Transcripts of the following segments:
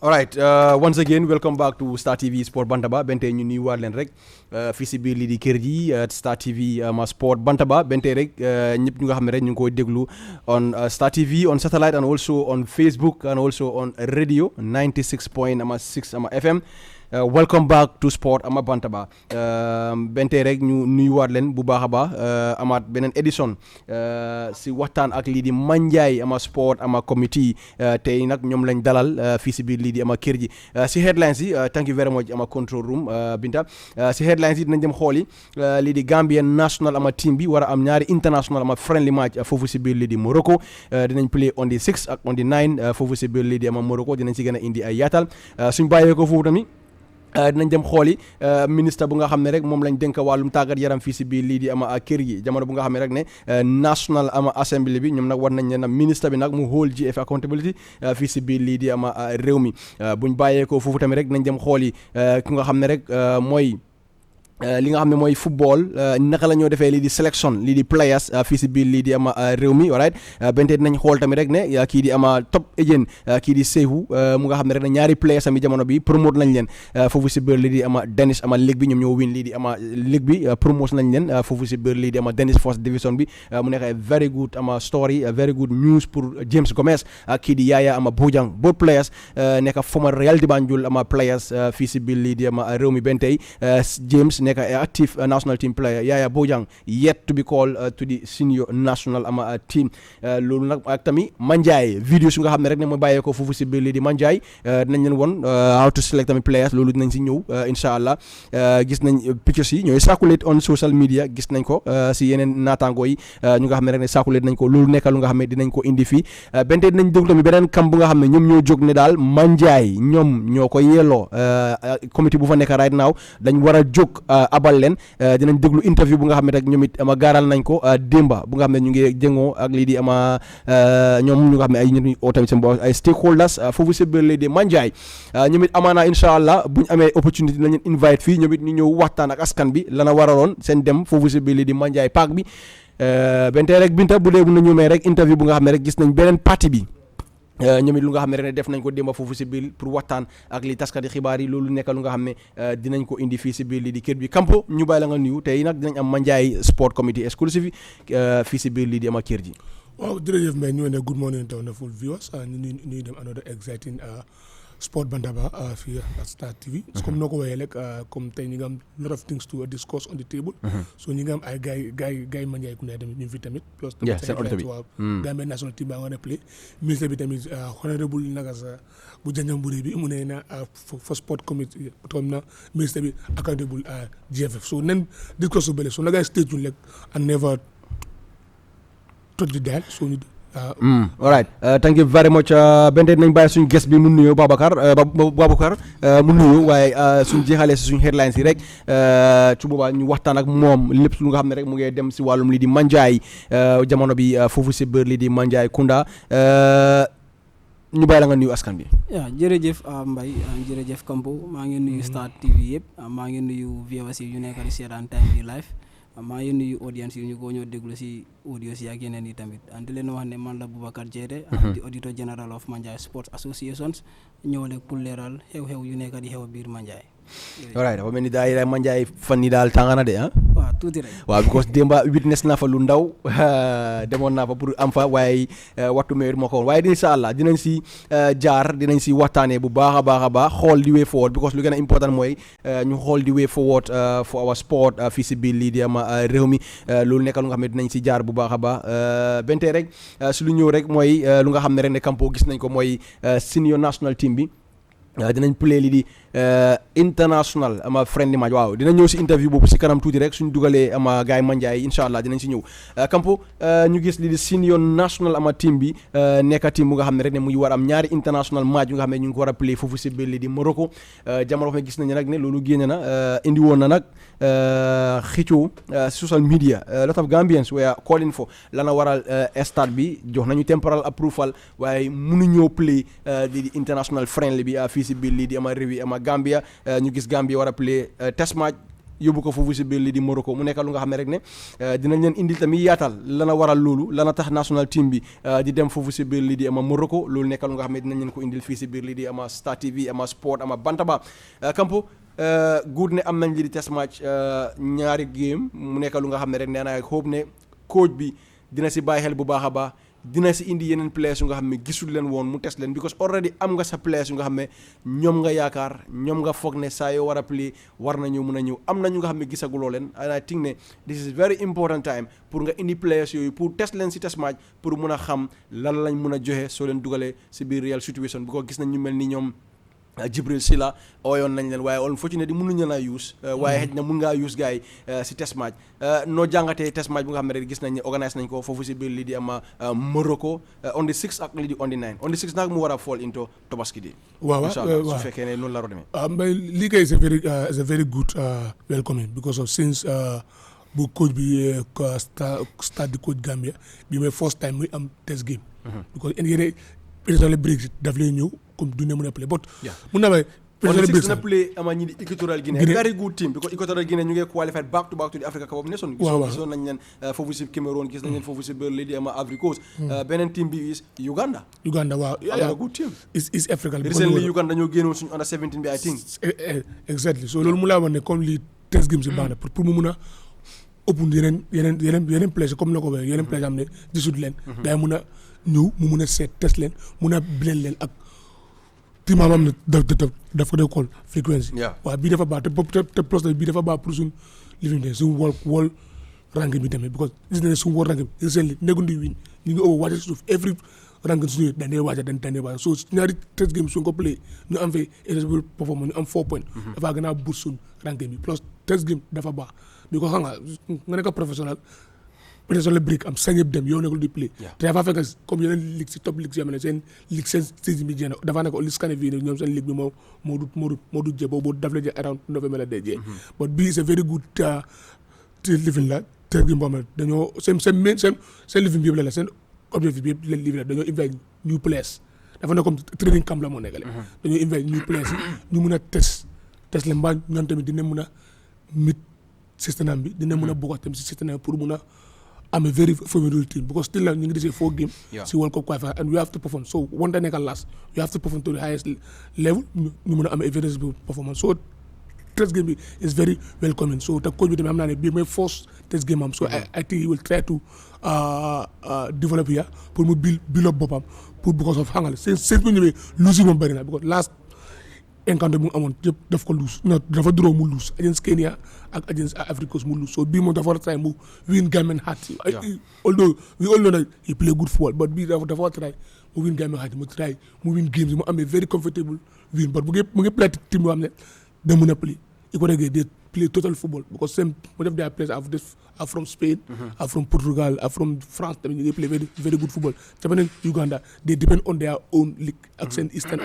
All right, once again, welcome back to Star TV Sport Bantaba. Bente ñu nuyu waat leen rek fii si biir lii di kër gi Star TV ma Sport Bantaba bente rek ñëpp ñu nga xam ne rek ñu ngi koy déglu on Star TV on satellite and also on Facebook and also on radio 96.6 FM. Welcome back to Sport ama Bantaba bente rek ñu nuyuwaat leen bu baax a baax amaat beneen édition si waxtaan ak lii di Manjai ama Sport ama committee tey nag ñoom lañ dalal fii si biir lii di ama kër gi si headlines yi thank you very much ama control room Binta si headlines yi dinañ dem xooli lii di Gambian national ama team bi war a am ñaari international ama friendly match foofu si biir lii di Morocco dinañ play on the 6 ak on the 9 foofu si biir lii di ama Morocco dinañ si gën a indi ay yaatal suñ bàyyee ko foofu tamit dinañ dem xooli ministre bu nga xam ne rek moom lañ dénk wàllum tàggat yaram fii si biir lii di ama kër gi jamono bu nga xam ne rek ne national ama assembly bi ñoom nag war nañ ne na ministre bi nag mu hold GF accountability fii si biir lii di ama réew mi buñ bàyyee ko foofu tamit rek dinañ dem xooli ki nga xam ne rek mooy li nga xam ne mooy football naka la ñoo defee lii di sélection lii di players fii si biir lii di ama réew mi alright bente dinañ xool tamit rek ne kii di ama top agent kii di Sehu mu nga xam ne rek ne ñaari players ami jamono bi promote nañ leen foofu si biir lii di ama Dennis ama ligue bi ñoom ñoo win lii di ama ligue bi promote nañ leen foofu si biir lii di ama Dennis first division bi mu nekk very good ama story very good news pour James Gomez ak kii di Yaya ama Bojang both players nekk former Real di Banjul ama players fii si biir lii di ama réew mi bentey James nekk active national team player Yaya Bojang yet to be called to the senior national ama team loolu nag ak tamit Manjai vidéo su nga xam ne rek ne mooy bàyyee ko foofu si biir lii di Manjai dinañ leen won how to select tamit players loolu dinañ si ñëw insha allah gis nañ pictures yi ñooy circulate on social media gis nañ ko si yeneen naataango yi ñu nga xam ne rek ne circulate nañ ko loolu nekk lu nga xam ne dinañ ko indi fii bente dinañ déglu tamit beneen camp bu nga xam ne ñoom ñoo jóg ne daal Manjai ñoom ñoo ko yelloo committee bu fa nekk right now dañ war a jóg abal leen dinañ déglu interview bu nga xam ne rek ñoom it ama gaaral nañ ko démba bu nga xam ne ñu ngi jëngoo ak lii di ama ñoom ñu nga xam ne ay ñu oo tamit seen bopp ay stakeholders foofu si biir lii di Manjai ñoom it amaana incha allah buñ amee opportunité nañ leen invite fii ñoom it ñu ñëw waxtaan ak askan bi lana waraloon seen dem foofu si biir lii di Manjai park bi bente rek Binta bu dee bu nañu may rek interview bu nga xam ne rek gis nañ beneen parti bi ñoom it lu nga xam ne ren def nañ ko démba foofu si biir pour waxtaan ak li taskati xibaar yi loolu nekk lu nga xam ne dinañ ko indi fii si biir lii di kër bi Kampo ñu bàyyi la nga nuyu tey nag dinañ am Manjai sport committee exclusive fii si biir lii di ama kër ji. waaw jërëjëf mais ñu ne good morning to wonderful viewers ñu ñuy dem another exciting Sport Bantaba fii at Star TV. comme noo ko waxee rek comme tey ñi nga am lot of things to discuss on the table. so ñi nga am ay gars Manjai ku ne tamit ñu fi tamit. plus tamit seen autorité bi Gambia national team baa nga ne play ministre bi tamit honorable Nagasa bu Janjamburi bi mu ne na for sport committee toom na ministre bi accountable GFF so nen discuss su bële so na gars stay tuned rek and never touch the dial so ñu all right thank you very much bente nañ bàyyi suñu guest bi mu nuyoo Babacar mu nuyoo waaye suñ jeexalee si suñu headlines yi rek su boobaa ñu waxtaan ak moom lépp lu nga xam ne rek mu ngi dem si wàllum lii di Manjai jamono bi foofu si biir lii di Manjai Kunda ñu bàyyi la nga nuyu askan bi. waaw jërëjëf Mbaye jërëjëf Kampo maa ngi nuyu Star TV yëpp maa ngi nuyu viewers yi yu nekk di seetaan time bi live maa ngi nuyu audience yi ñu ko ñoo déglu si audio si ak yeneen yi tamit di leen wax ne man la Bubacar Jaiteh di Auditor General of Manjai Sports Associations ñëwale pour leeral xew-xew yu nekk di xew biir Manjai. alright dafa mel ni daal Manjai fan yi daal tàng na de waaw tuuti rek. waaw because démba witness naa fa lu ndaw demoon naa fa pour am fa waaye waxtu meewit moo ko woon waaye incha allah dinañ si jaar dinañ si waxtaanee bu baax a baax xool di way forward because lu gën a important mooy ñu xool di way forward for our sport fii si biir lii di ama réew mi loolu nekk lu nga xam ne dinañ si jaar bu baax a baax bente rek si lu ñëw rek mooy lu nga xam ne rek ne Kampo gis nañ ko mooy senior national team bi dinañ play lii di international ama friendly match waaw dina ñëw si interview boobu si kanam tuuti rek suñ dugalee ama gars yi Manjai incha allah dinañ si ñëw Kampo ñu gis lii di senior national ama team bi nekk team bu nga xam ne rek ne mu ngi war am ñaari international match yu nga xam ne ñu ngi ko war a play foofu si biir lii di Morocco jamono xam ne gis nañu nag ne loolu génne na indi woon na nag xëccoo social media lot of Gambians were calling for lana waral stade bi jox nañu temporal approval waaye mënuñoo play lii di international friendly bi fii si biir lii di ama réew yi ama Gambia ñu gis Gambia war a play test match yóbbu ko foofu si biir lii di Morocco mu nekk lu nga xam ne rek ne dinañ leen indil tamit yaatal lana waral loolu lana tax national team bi di dem foofu si biir lii di ama Morocco loolu nekk lu nga xam ne dinañ leen ko indil fii si biir lii di ama Star TV ama sport ama Bantaba Kampo good ne am nañ lii di test match ñaari game mu nekk lu nga xam ne rek nee naa hope ne coach bi dina si bàyyi xel bu baax a baax dina si indi yeneen players yu nga xam ne gisul leen woon mu test leen because already am nga sa players yu nga xam ne ñoom nga yaakaar ñoom nga foog ne saa yoo war a play war nañu mun a ñëw am na ñu nga xam ne gisaguloo leen and I think ne this is very important time pour nga indi players yooyu pour test leen si test match pour mun a xam lan lañ mun a joxe soo leen dugalee si biir real situation because gis nañ ñu mel ni ñoom Jibril Sila ooyoon nañ leen waaye unfortunately mënuñu leen a use waaye xëj na mun ngaa use gars yi si test match noo jàngatee test match bu nga xam ne rek gis nañ ne organise nañ ko foofu si biir lii di ama Morocco on the 6 ak lii di on the 9 on the 6 nag mu war a fall into Tobaski di waaw su fekkee ne noonu la ro demee but lii kay is a very good welcoming because of since bu coach bi start di coach Gambia bi mooy first time muy am test game because yéen président Brexit daf lay ñëw comme du ne mën a play but mun na may président Brexit na play ama ñi di Equatorial Guinea very good team because Equatorial Guinea ñu ngi qualified back to the Africa Cup of Nations gisoon nañ leen foofu si Cameroon gis nañ leen foofu si biir lii di ama Ivory Coast beneen team bi is Uganda waaw good team is Africa recently Uganda ñoo génnoon suñu under 17 bi I think exactly so loolu mu laa wax ne comme lii test game si baax na pour mu mun a ëpp yeneen place comme na ko waxee yeneen place am ne gisut leen day mun a ñëw mu mun a seet test leen mun a blend leen ak timaam am ne daf ko dee call frequency waaw bii dafa baax te plus bii dafa baax pour suñ living day suñ wol ranking bi tamit because gis na ne suñ wol ranking recently negundi win ñu ngi over wàcce suuf every ranking suñu dañ dee waaja so ñaari test game suñ ko play ñu am fee eligible performance ñu am 4 points dafa gën a boost suñ ranking bi plus test game dafa baax bi ko xam nga nekk professionnel professionnel break am sañ yëpp dem yow nekkul di play te dafa fekk comme yeneen ligue si top ligue si yoo xam ne seen ligue seen saison bi jeex na dafa nekk li Scandinavie ñoom seen ligue bi moo du jee boobu daf la jee around November la dee jee but bii c'est very good living la te gi boo xam ne dañoo seen living bi yëpp la seen objectif bi yëpp leen living la dañoo invite new players dafa nekk comme training camp la moo nekkale dañoo invite new players yi ñu mun a test leen mbaa ñoom tamit dina mun a mit système bi dina mun a bokk tamit si système pour mun a am a very formidable team because still ñu ngi desee 4 games si World Cup qualifier and we have to perform so one day nekk last you have to perform to the highest level ñu mun a am a very good performance so test game bi is very welcoming so te coach bi tamit am naa ne bii mooy first test game am so I think he will try to develop here pour mu build up boppam pour because of xangal seen bu ñëwee lose moom bëri na because last encounter mu amoon yëpp daf ko lose dafa draw mu lose against Kenya ak against Africa Coast mu lose so bii moom dafa war a try mu win Gambian heart although we all know that he play good football but bii dafa war a try mu win Gambian heart mu win games mu amee very comfortable win but mu ngi play team boo xam ne da mën a play i ko déggee they play total football because same most of their players are from Spain are from Portugal are from France tamit they play very very good football te beneen Uganda they depend on their own league ak seen Eastern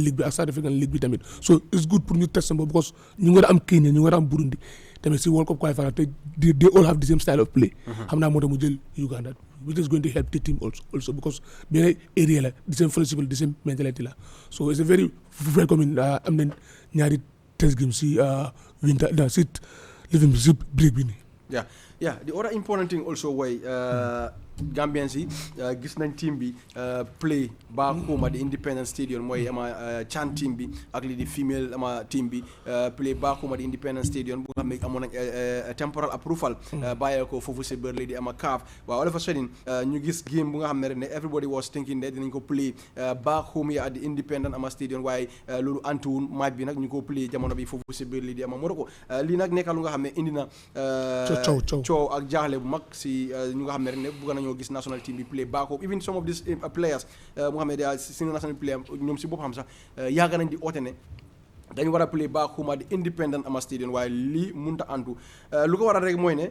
League bi ak South African League bi tamit so it's good pour ñu test boobu because ñu ngi war a am Kenya ñu ngi war a am Burundi tamit si World Cup qualifier te they all have the same style of play xam naa moo tax mu jël Uganda which is going to help the team also because beneen area la the same principle the same mentality la so it's a very welcoming am nañ ñaari test game si winter si living si break bi nii yeah the other important thing also way Gambians yi gis nañ team bi play back home at the Independence Stadium mooy ama Chan team bi ak li di female ama team bi play back home at the Independence Stadium bu nga xam ne amoon nañ temporal approval bàyyee ko foofu si bër li di ama CAF waaw all of a sudden ñu gis game bu nga xam ne rek ne everybody was thinking ne dinañ ko play back home yi at the Independence ama stadium waaye loolu antuwul match bi nag ñu ko play jamono bi foofu si bër li di ama Morocco lii nag nekka lu nga xam ne indi na coow ak jaaxle bu mag si ñu nga xam ne rek ne bëgg nañu gis national team bi play back home even some of these players mu xam ne da senior national player ñoom si boppam sax yàgg nañ di oote ne dañu war a play back home at the Independent ama stadium waaye lii mënut a antu lu ko waral rek mooy ne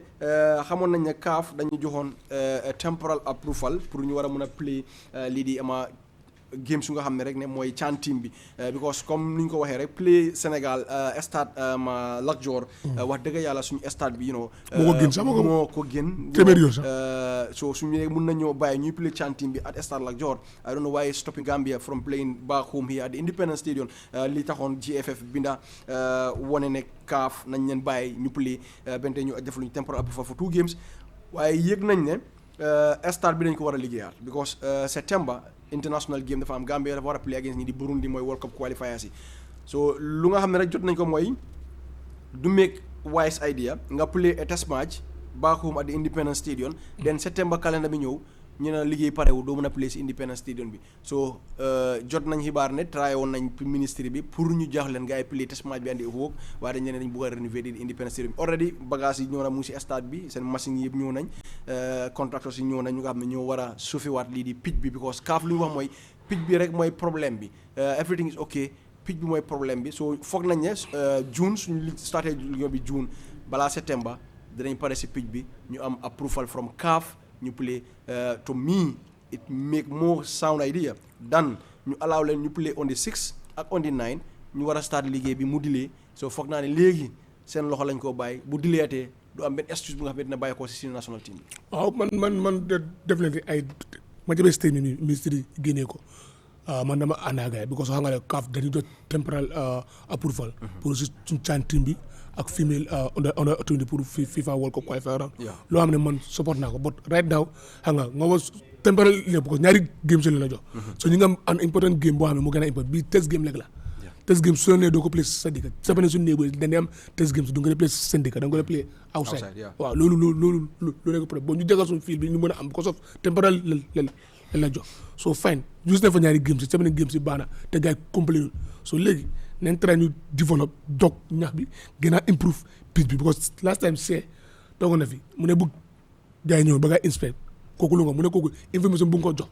xamoon nañ ne CAF dañu joxoon temporal approval pour ñu war a mën a play lii di ama games yu nga xam ne rek ne mooy CHAN team bi because comme ni ñu ko waxee rek play Sénégal stade Lat Dior wax dëgg yàlla suñu stade bi moo ko gën téeméer yoon sax so suñu ne mun nañoo bàyyi ñuy play CHAN team bi at stade Lat Dior I don't know why stopping Gambia from playing back home here at the Independence Stadium li taxoon GFF binda wone ne CAF nañ leen bàyyi ñu play bente ñu def luñu temporal approval for 2 games waaye yëg nañ ne stade bi dañ ko war a liggéeyaat because September international game dafa am Gambia dafa war a play against ñi di Burundi mooy World Cup qualifiers yi so lu nga xam ne rek jot nañ ko mooy du make wise idea nga play a test match back home at the Independence Stadium then September calendar bi ñëw ñu ne liggéey parewu doo mën a play si Independence Stadium bi so jot nañ xibaar ne try woon nañ ministry bi pour ñu jaax leen gars yi play test match bi andi foofu waaye dañ ne dañ bëgg a rénover di Independence Stadium bi already bagage yi ñëw na mu ngi si stade bi seen machine yëpp ñëw nañ contractors yi ñëw nañ ñu nga xam ne ñoo war a suufiwaat lii di pitch bi because CAF lu ñu wax mooy pitch bi rek mooy problème bi everything is okay pitch bi mooy problème bi so foog nañ ne June suñu starté liggéey bi June balaa September dinañ pare si pitch bi ñu am approval from CAF ñu play to me it make more sound idea dan ñu allow leen ñu play on the 6 ak on the 9 ñu war a start liggéey bi mu delay so foog naa ne léegi seen loxo lañ koo bàyyi bu delayatee du am benn excuse bu nga xam ne dina bàyyi ko si senior national team bi. waaw man def leen ay ma jëbee stade ni ministre yi génnee ko man dama ànd ak gars yi because xam nga ne CAF dañuy jot temporal approval pour suñu CHAN team bi ak female under 20 pour FIFA World Cup qualifier round loo xam ne man support naa ko but right now xam nga was temporal lépp parce que ñaari game si la jox so ñu nga am an important game boo xam ne moo gën a important bii test game rek la test game su la nee doo ko play syndicat sa bene suñu néeg dañuy am test game si du nga play syndicat da nga ko play outside waaw loolu rek peut-être bon ñu jagal suñu fiil bi ñu mën a am because of temporal la jox so fine juste ne fa ñaari game si sa bene game si baax na te gars yi complet so léegi nañ try ñu develop dog ñax bi gën a improve pitch bi because last time see toogo na fi mu ne bu gars yi ñëw ba nga inspect kooku lu nga mu ne kooku information bu nga ko jox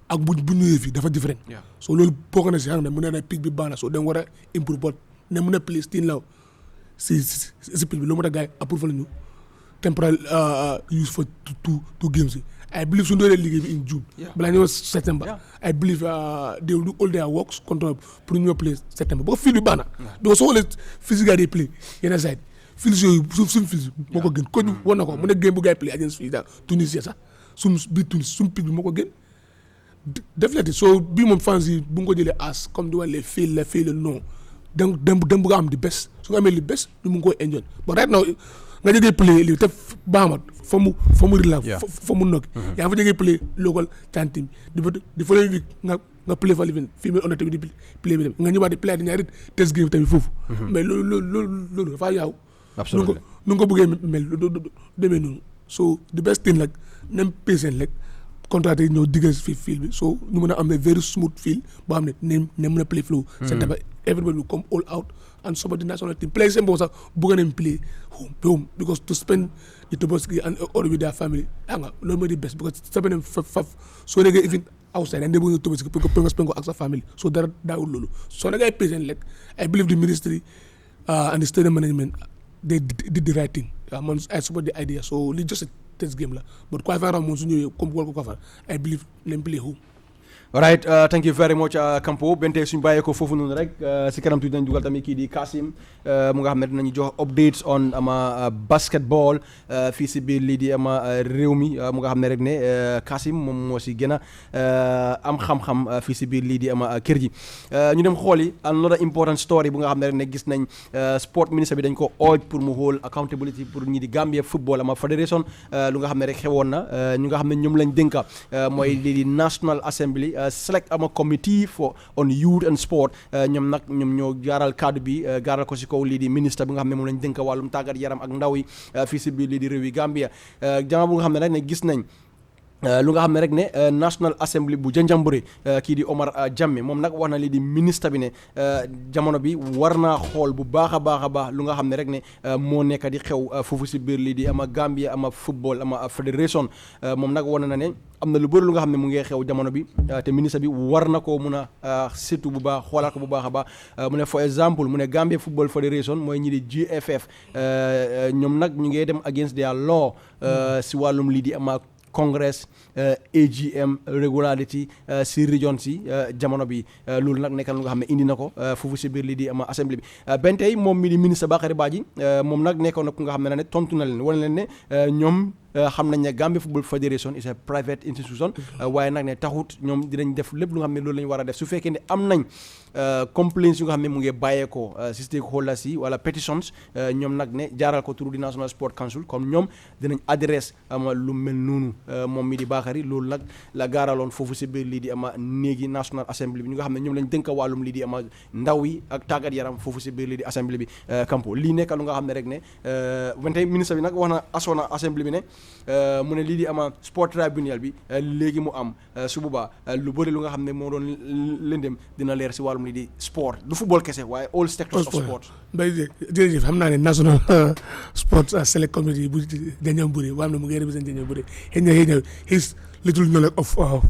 ak bu ñëwee fii dafa différent so loolu bokk na si xam ne mu ne na pitch bi baax na so dañ war a improve but ne mu ne play still law si pitch bi loolu moo tax gars yi approve la ñu temporal use for two games yi I believe suñu doonee liggéey bi in June balaa ñëw September I believe they will do all their works control pour ñu play September ba ko fil bi baax na because soo xoolee physique day play yenn side fils yooyu suñu fils moo ko gën ko ñu war na ko mu ne game bu gars play against fii daal Tunisia sax suñu biir Tunis suñu pitch bi moo ko gën definitely so bii moom fans yi bu nga ko jëlee as comme di wax les fail non dem bëgg a am di best su nga amee li best ñu mun koo enjoy but right now nga jógee play lii te baaxamat fa mu relax fa mu nokki yaa fa jógee play local CHAN team di fa lay nga play fa livin fii muy honnête bi di play bi dem nga ñëwaat di play di ñaari test game tamit foofu mais loolu dafa yaaw nu nga ko bëggee mel demee noonu so the best thing like nem patient like contrat yi ñëw diggal fi fil bi so ñu mën a am very smooth feel boo xam ne mën a play flow September everybody will come all out and some of the national team play seen boobu sax bëgg nañ play home because to spend the Tobaski and all with their family xam nga loolu mooy di best because sa beneen faf soo nekkee even outside and they bëgg Tobaski pour nga spend ko ak sa family so dara daawul loolu soo nekkee patient like I believe the ministry and the stadium management they did the right thing man I support the idea so li just test game la but qualifier round moom su ñëwee comme World Cup I believe nañ play home. Alright, thank you very much Kampo bente suñu bàyyee ko foofu noonu rek si kanam tuuti dañ dugal tamit kii di Kasim mu nga xam ne dinañu jox updates on ama basketball fii si biir lii di ama réew mi mu nga xam ne rek ne Kasim moom moo si gën a am xam-xam fii si biir lii di ama kër gi ñu dem xooli another important story bu nga xam ne rek ne gis nañ sport ministre bi dañ ko ooj pour mu hold accountability pour ñi di Gambia football ama federation lu nga xam ne rek xewoon na ñu nga xam ne ñoom lañ dénka mooy lii di National Assembly select ama committee for on youth and sport ñoom ñoo gaaral kaddu bi gaaral ko si kaw lii di ministre bi nga xam ne moom lañ dénk wàllum tàggat yaram ak ndaw yi fii si biir lii di réew yi Gambia jamono bu nga xam ne rek ne gis nañ lu nga xam ne rek ne National Assembly bu Janjanbureh kii di Omar Jammeh moom nag wax na lii di ministre bi ne jamono bi war naa xool bu baax a baax lu nga xam ne rek ne moo nekk di xew foofu si biir lii di ama Gambia ama football ama fédération moom nag wane na ne am na lu bëri lu nga xam ne mu ngi xew jamono bi te ministre bi war na koo mun a surtout bu baax xoolaat ko bu baax a baax mu ne for exemple mu ne Gambia Football Federation mooy ñi di GFF ñoom nag ñu ngi dem against their law si wàllum lii di ama congress AGM regularity si region si jamono bi loolu nag nekkal lu nga xam ne indi na ko foofu si biir lii di ama assemblée bi ben tey moom mi di ministre Bakary Badji moom nag nekkoon na ku nga xam ne tontu na leen wane leen ne ñoom xam nañ ne Gambia Football Federation is a private institution waaye nag ne taxut ñoom dinañ def lépp lu nga xam ne loolu la ñu war a def su fekkee ne am nañ complaints yu nga xam ne mu ngi bàyyeekoo si stakeholders yi wala petitions ñoom nag ne jaaral ko through di National Sport Council comme ñoom dinañ adresse ama lu mel noonu moom mi di Bakary loolu nag la gaaraloon foofu si biir lii di ama néegi National Assembly bi ñu nga xam ne ñoom lañ dënk wàllum lii di ama ndaw yi ak tàggat yaram foofu si biir lii di Assembly bi Kampo lii nekk lu nga xam ne rek ne wante ministre bi nag wax na asoona Assembly bi ne mu ne lii di ama sport tribunal bi léegi mu am su boobaa lu bëri lu nga xam ne moo doon lëndëm dina leer si wàllum lii di sport du football kese waaye all sectors of sport. Mbaye jërëjëf xam naa ne National Sport Select Committee bu Janjang Buri waa am na mu ngi represent Janjang Buri xëy na his little knowledge of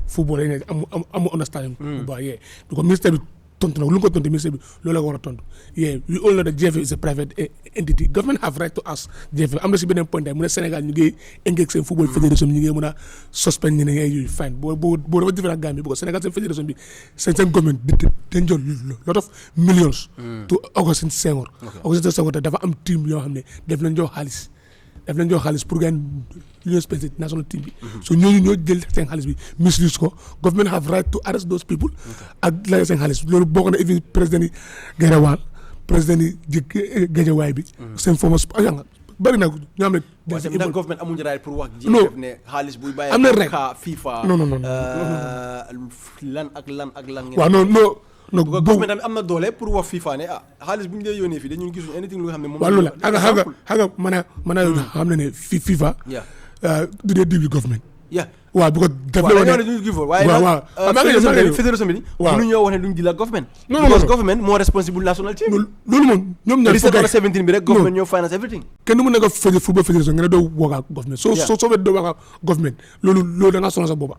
football xëy na amu understanding bu baax yee because ministre bi tontu nag lu nga ko tontu ministre bi loolu la ko war a tontu we all know that JFF is a private entity. Government have right to ask JFF am na si beneen point mu ne Sénégal ñu ngi engage seen football fédération bi ñu ngi mën a suspend ñu ne ngay yooyu fine boo dafa différent Gambie because Sénégal seen fédération bi seen government dañ jël lot of millions to Augustin Senghor Augustin Senghor te dafa am team yoo xam ne def nañ jox xaalis pour gagner Union Spécifique national team bi so ñooñu ñoo jël seen xaalis bi misuse ko government have right to arrest those people ak la seen xaalis loolu bokk na even président yi Guédiawaye président yi Guédiawaye bi seen former bari na ñoo xam ne ndax government amuñu right pour wax JFF ne xaalis buy bàyyi am na rek FIFA non lan ak lan waaw non government tamit am na doole pour wax FIFA ne xaalis bu ñu dee yónnee fii dañu gisuñu anything lu nga xam ne moom waaw loolu la xam nga mën a xam na ne FIFA du dee deal with government waaw bi ko def la wane waaye nag fédération bi mënuñoo wax ne duñ jël ak government because government moo responsible national team loolu moom ñoom ñaar 17 bi rek government ñoo finance everything kenn mën na ko football fédération nga ne doo wax ak government soo wet doo wax ak government loolu da nga sonal sa booba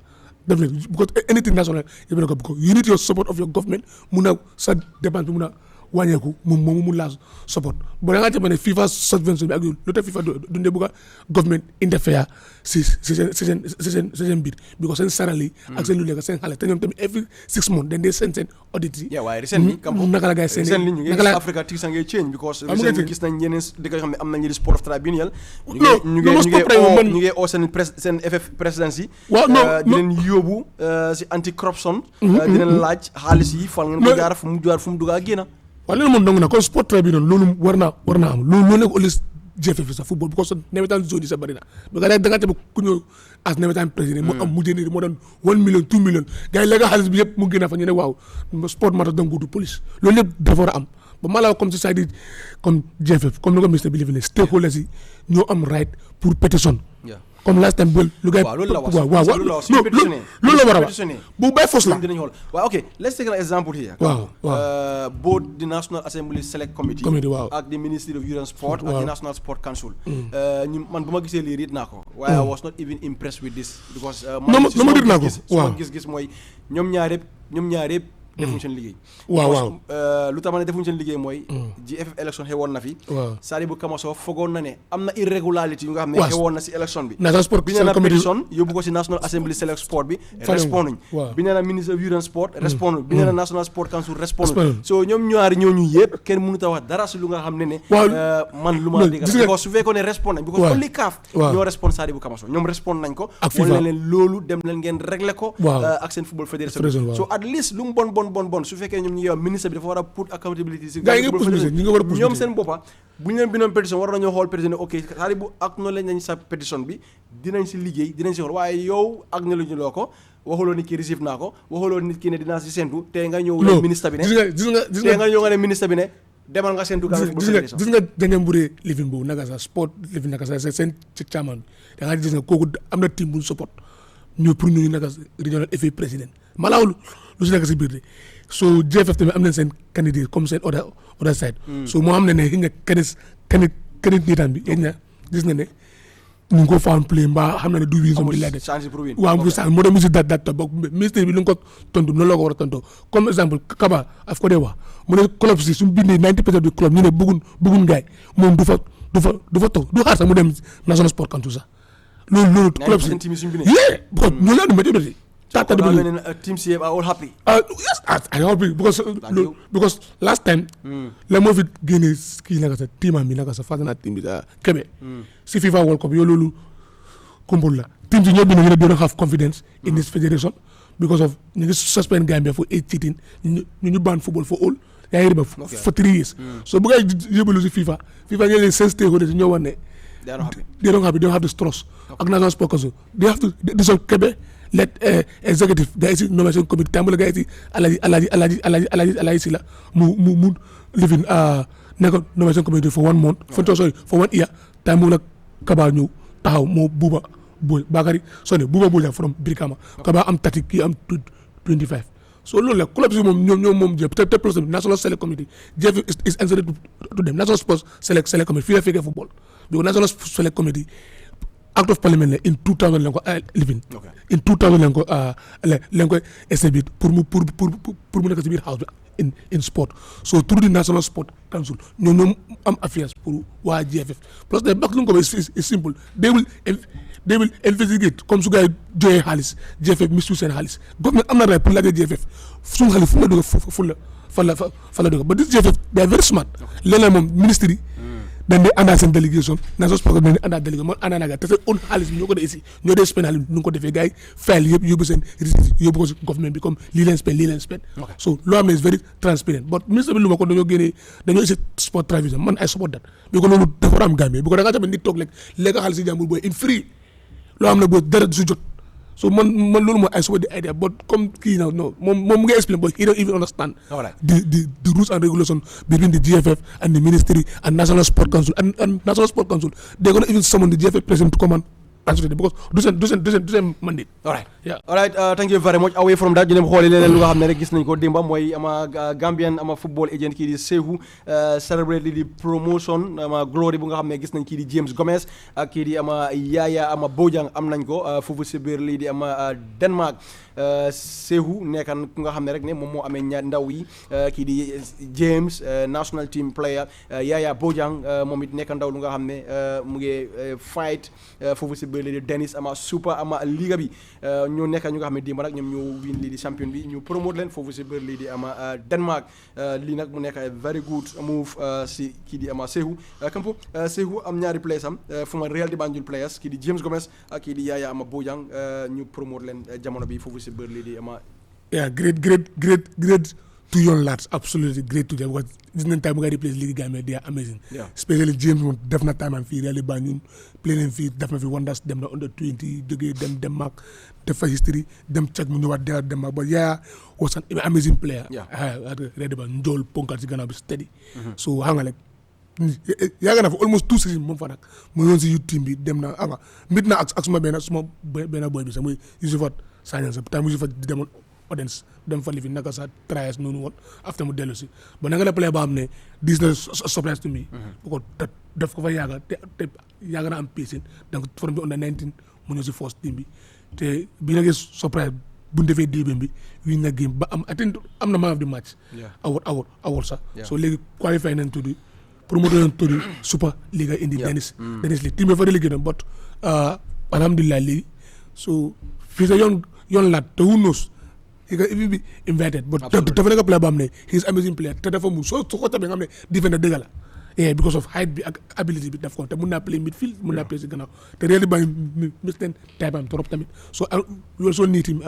definitely because anything national because you need your support of your government mun a sa dépense bi mun a wàññeeku moom mun laa support boo da ngaa jàpp ne FIFA subvention bi ak yooyu lu tax FIFA dundee bëgg a government interfere si seen mbir because seen sarali ak seen lu lekk seen xale te ñoom tamit every 6 months dañ dee seen audit yi waaye recently naka la gars yi seen ñu ngi Africa tigs ngay change because recently gis nañ yeneen dëkk yoo xam ne am nañ sport of tribunal ñu ngi oo seen FF présidence yi di leen yóbbu si anti corruption di leen laaj xaalis yi fan ngeen ko jaar fu mu dugg ak génn waaw loolu moom dong na kon sport tribunal loolu war naa am loolu nekk au lieu JFF sa football because nawetaan zone yi sa bëri na ba da nga tebe ku ñëw as nawetaan président moo am mu jënd moo doon 1 million 2 million gars yi léegi xaalis bi yëpp mu génn fa ñu ne waaw sport mata dong du police loolu yëpp dafa war a am ba maa la comme société comme JFF comme ni ko ministre bi lifi stakeholders yi ñoo am right pour pétition comme last time lu gay loolu la wax loolu la war a wax bu bay fos la dinañ xool waaw ok let's take an example here both the National Assembly Select Committee ak the Ministry of Youth and Sport ak the National Sport Council man bu ma gisee lii riit naa ko waaye I was not even impressed with this because sama gis-gis mooy ñoom ñaar yëpp defuñu seen liggéey lu tax ma ne defuñu seen liggéey mooy GFF élection xewoon na fi Sadibou Kamaso fogoon na ne am na irrégularité yu nga xam ne xewoon na si élection bi bi nee na pétition yóbbu ko si National Assembly Select Sport bi responduñ bi nee na Ministre of Youth and Sport responduñ bi nee na National Sport Council responduñ so ñoom ñaari ñooñu yëpp kenn mënut a wax dara si lu nga xam ne man lu ma dégg because su fekkoon ne respond nañ because only CAF ñoo respond Sadibou Kamaso ñoom respond nañ ko wala leen loolu dem leen ngeen régler ko ak seen football fédération so at least lu mu bon su fekkee ñoom ñu ngi wax ministre bi dafa war a put accountability si ñoom seen boppa bu ñu leen bindoon pétition war nañoo xool pétition ok Sadibou ak noonu lañ nañ sa pétition bi dinañ si liggéey dinañ si xool waaye yow ak ne lu ñu loo ko waxuloo nit ki receive naa ko waxuloo nit ki ne dinaa si sentu tey nga ñëw ne ministre bi ne tey nga ñëw nga ne ministre bi ne demal nga sentu gis nga dañam buree living boobu naka sa sport living naka sa seen ci caaman da nga gis nga kooku am na team bu support ñu pour ñu naka regional FA président malaawul lu si nekk si biir de so JFF tamit am nañ seen candidat comme seen other side so moo xam ne xëy na kanit niitaan bi yéen na gis nga ne ñu ngi ko found play mbaa xam na ne du win som bi laa de waaw mu change moo tax mu si dat bok ministre bi lu nga ko tontu noonu la ko war a tontoo comme exemple Kaba af ko dee wax mu ne club si suñu bindee 90% du club ñu ne bëggun gaay moom du fa toog du xaar sax mu dem National Sport Council sax loolu club si yeah because ñoo la métti tata team CF are all happy. Yes, I happy because last time la moo fi génne kii naka sa team am bi naka sa fas naa team bi Kébé si FIFA World Cup yow loolu kumbul la team si ñoo bi ne don't have confidence in this federation because of ñu ngi suspend Gambia for 8 cheating ñu ban football for all yaa ngi for 3 years so bu ngay yóbbalu si FIFA ngeen leen seen stakeholders ñoo wane they don't have the trust ak national sport council they have to dissolve Kébé let executive guys nomination committee tambula guys alaji sila mu live in nekk nomination committee for 1 month for 1 year tambula Kaba ñu taxaw moo Buba Boja from Brikama Kaba am 30 kii am 25 so loolu la club si moom jëpp te plus national select committee Jeff is answered to them national sports select committee fii la fekkee football because national select committee act of parliament in 2000 lañ ko living in 2000 lañ ko essayé pour mu nekk ci biir house bi in sport so through the national sport council ñoom am affairs pour waa GFF plus the back lu ko is simple they will investigate comme su gars yi joxee xaalis GFF misuse seen xaalis government am na right pour laajee GFF suñu xaalis fu la dugg fa la dugg but this GFF they are very smart léeg-léeg moom ministre yi dañ dee àndaa seen délégation national sport dañ dee àndaa délégation moom àndaa naga te seen own xaalis bi ñoo ko dee ici ñoo dee spend xaalis bi ñu ko defee gars yi file yëpp yóbbu seen receipt yóbbu ko si government bi comme lii leen spend so loo xam ne is very transparent but ministre bi lu ma ko dañoo essayer sport tradition man I support that bi ko loolu dafa war a am Gambie bi ko da nga tamit nit toog lekk xaalis si jàmbur booy in free loo xam ne booy dara du si jot so man loolu mooy I support the idea but comme kii na non moom mu ngi explain but he don't even understand the rules and regulations between the GFF and the ministry and national sport council and national sport council they're going to even summon the GFF president to come and answer it because do seen mandate. All right thank you very much away from that ñu dem xooli leneen lu nga xam ne rek gis nañ ko démba mooy ama Gambian ama football agent kii di Sehu celebrate li di promotion ama glory bu nga xam ne gis nañ kii di James Gomez ak kii di ama Yaya ama Bojang am nañ ko foofu si biir lii di ama Denmark Sehu nekkan ku nga xam ne rek ne moom moo amee ñaar ndaw yi kii di James national team player Yaya Bojang moom it nekk ndaw lu nga xam ne mu ngi fight foofu si biir lii di Dennis ama super ama liga bi ñoo nekk ñu nga xam ne démb nag ñoom ñoo win lii di champion bi ñu promote leen foofu si biir lii di ama Denmark lii nag mu nekk very good move si kii di ama Sehu Kampo Sehu am ñaari players am former Real di Banjul players kii di James Gomez ak kii di Yaya ama Bojang ñu promote leen jamono bi foofu si biir lii di ama great two young lads absolutely great to them because this is the time we got to play League Gambia they are amazing especially James moom def na time am fii Real Banjul play leen fii def na fi wonders dem na under 20 jógee dem Denmark def fa history dem check mu ñëwaat delluwaat Denmark but Yaya was an amazing player Real Banjul njool ponkal si gannaaw bi steady so xam nga rek yàgg na fa almost 2 seasons moom fa nag mu yoon si youth team bi dem na ama mbit na ak suma benn boy bi sax muy Youssoufat Sagnang sa time Youssoufat di demoon audience dem fa lifi naka sa trials noonu woon after mu dellu si ba na nga la play ba xam ne this na surprise to me bu ko def ko fa yàgga te yàgg na am patient donc from bi under 19 mu ñëw si first team bi te bi na gis surprise bu ñu defee début bi win na game ba am na man of the match award sax so léegi qualify nañ tuddi promoter nañ tuddi super liga indi Dennis League team bi fa relégué na but alhamdulillah léegi so fii sa yoon laat te who knows he can even be invited but dafa nekk player ba am ne he is amazing player te dafa mu soo ko tamit nga xam ne defender dëgg la because of height bi ak ability bi daf ko te mun naa play midfield mun naa play si gannaaw te Real ba mis leen type am trop tamit so we also need him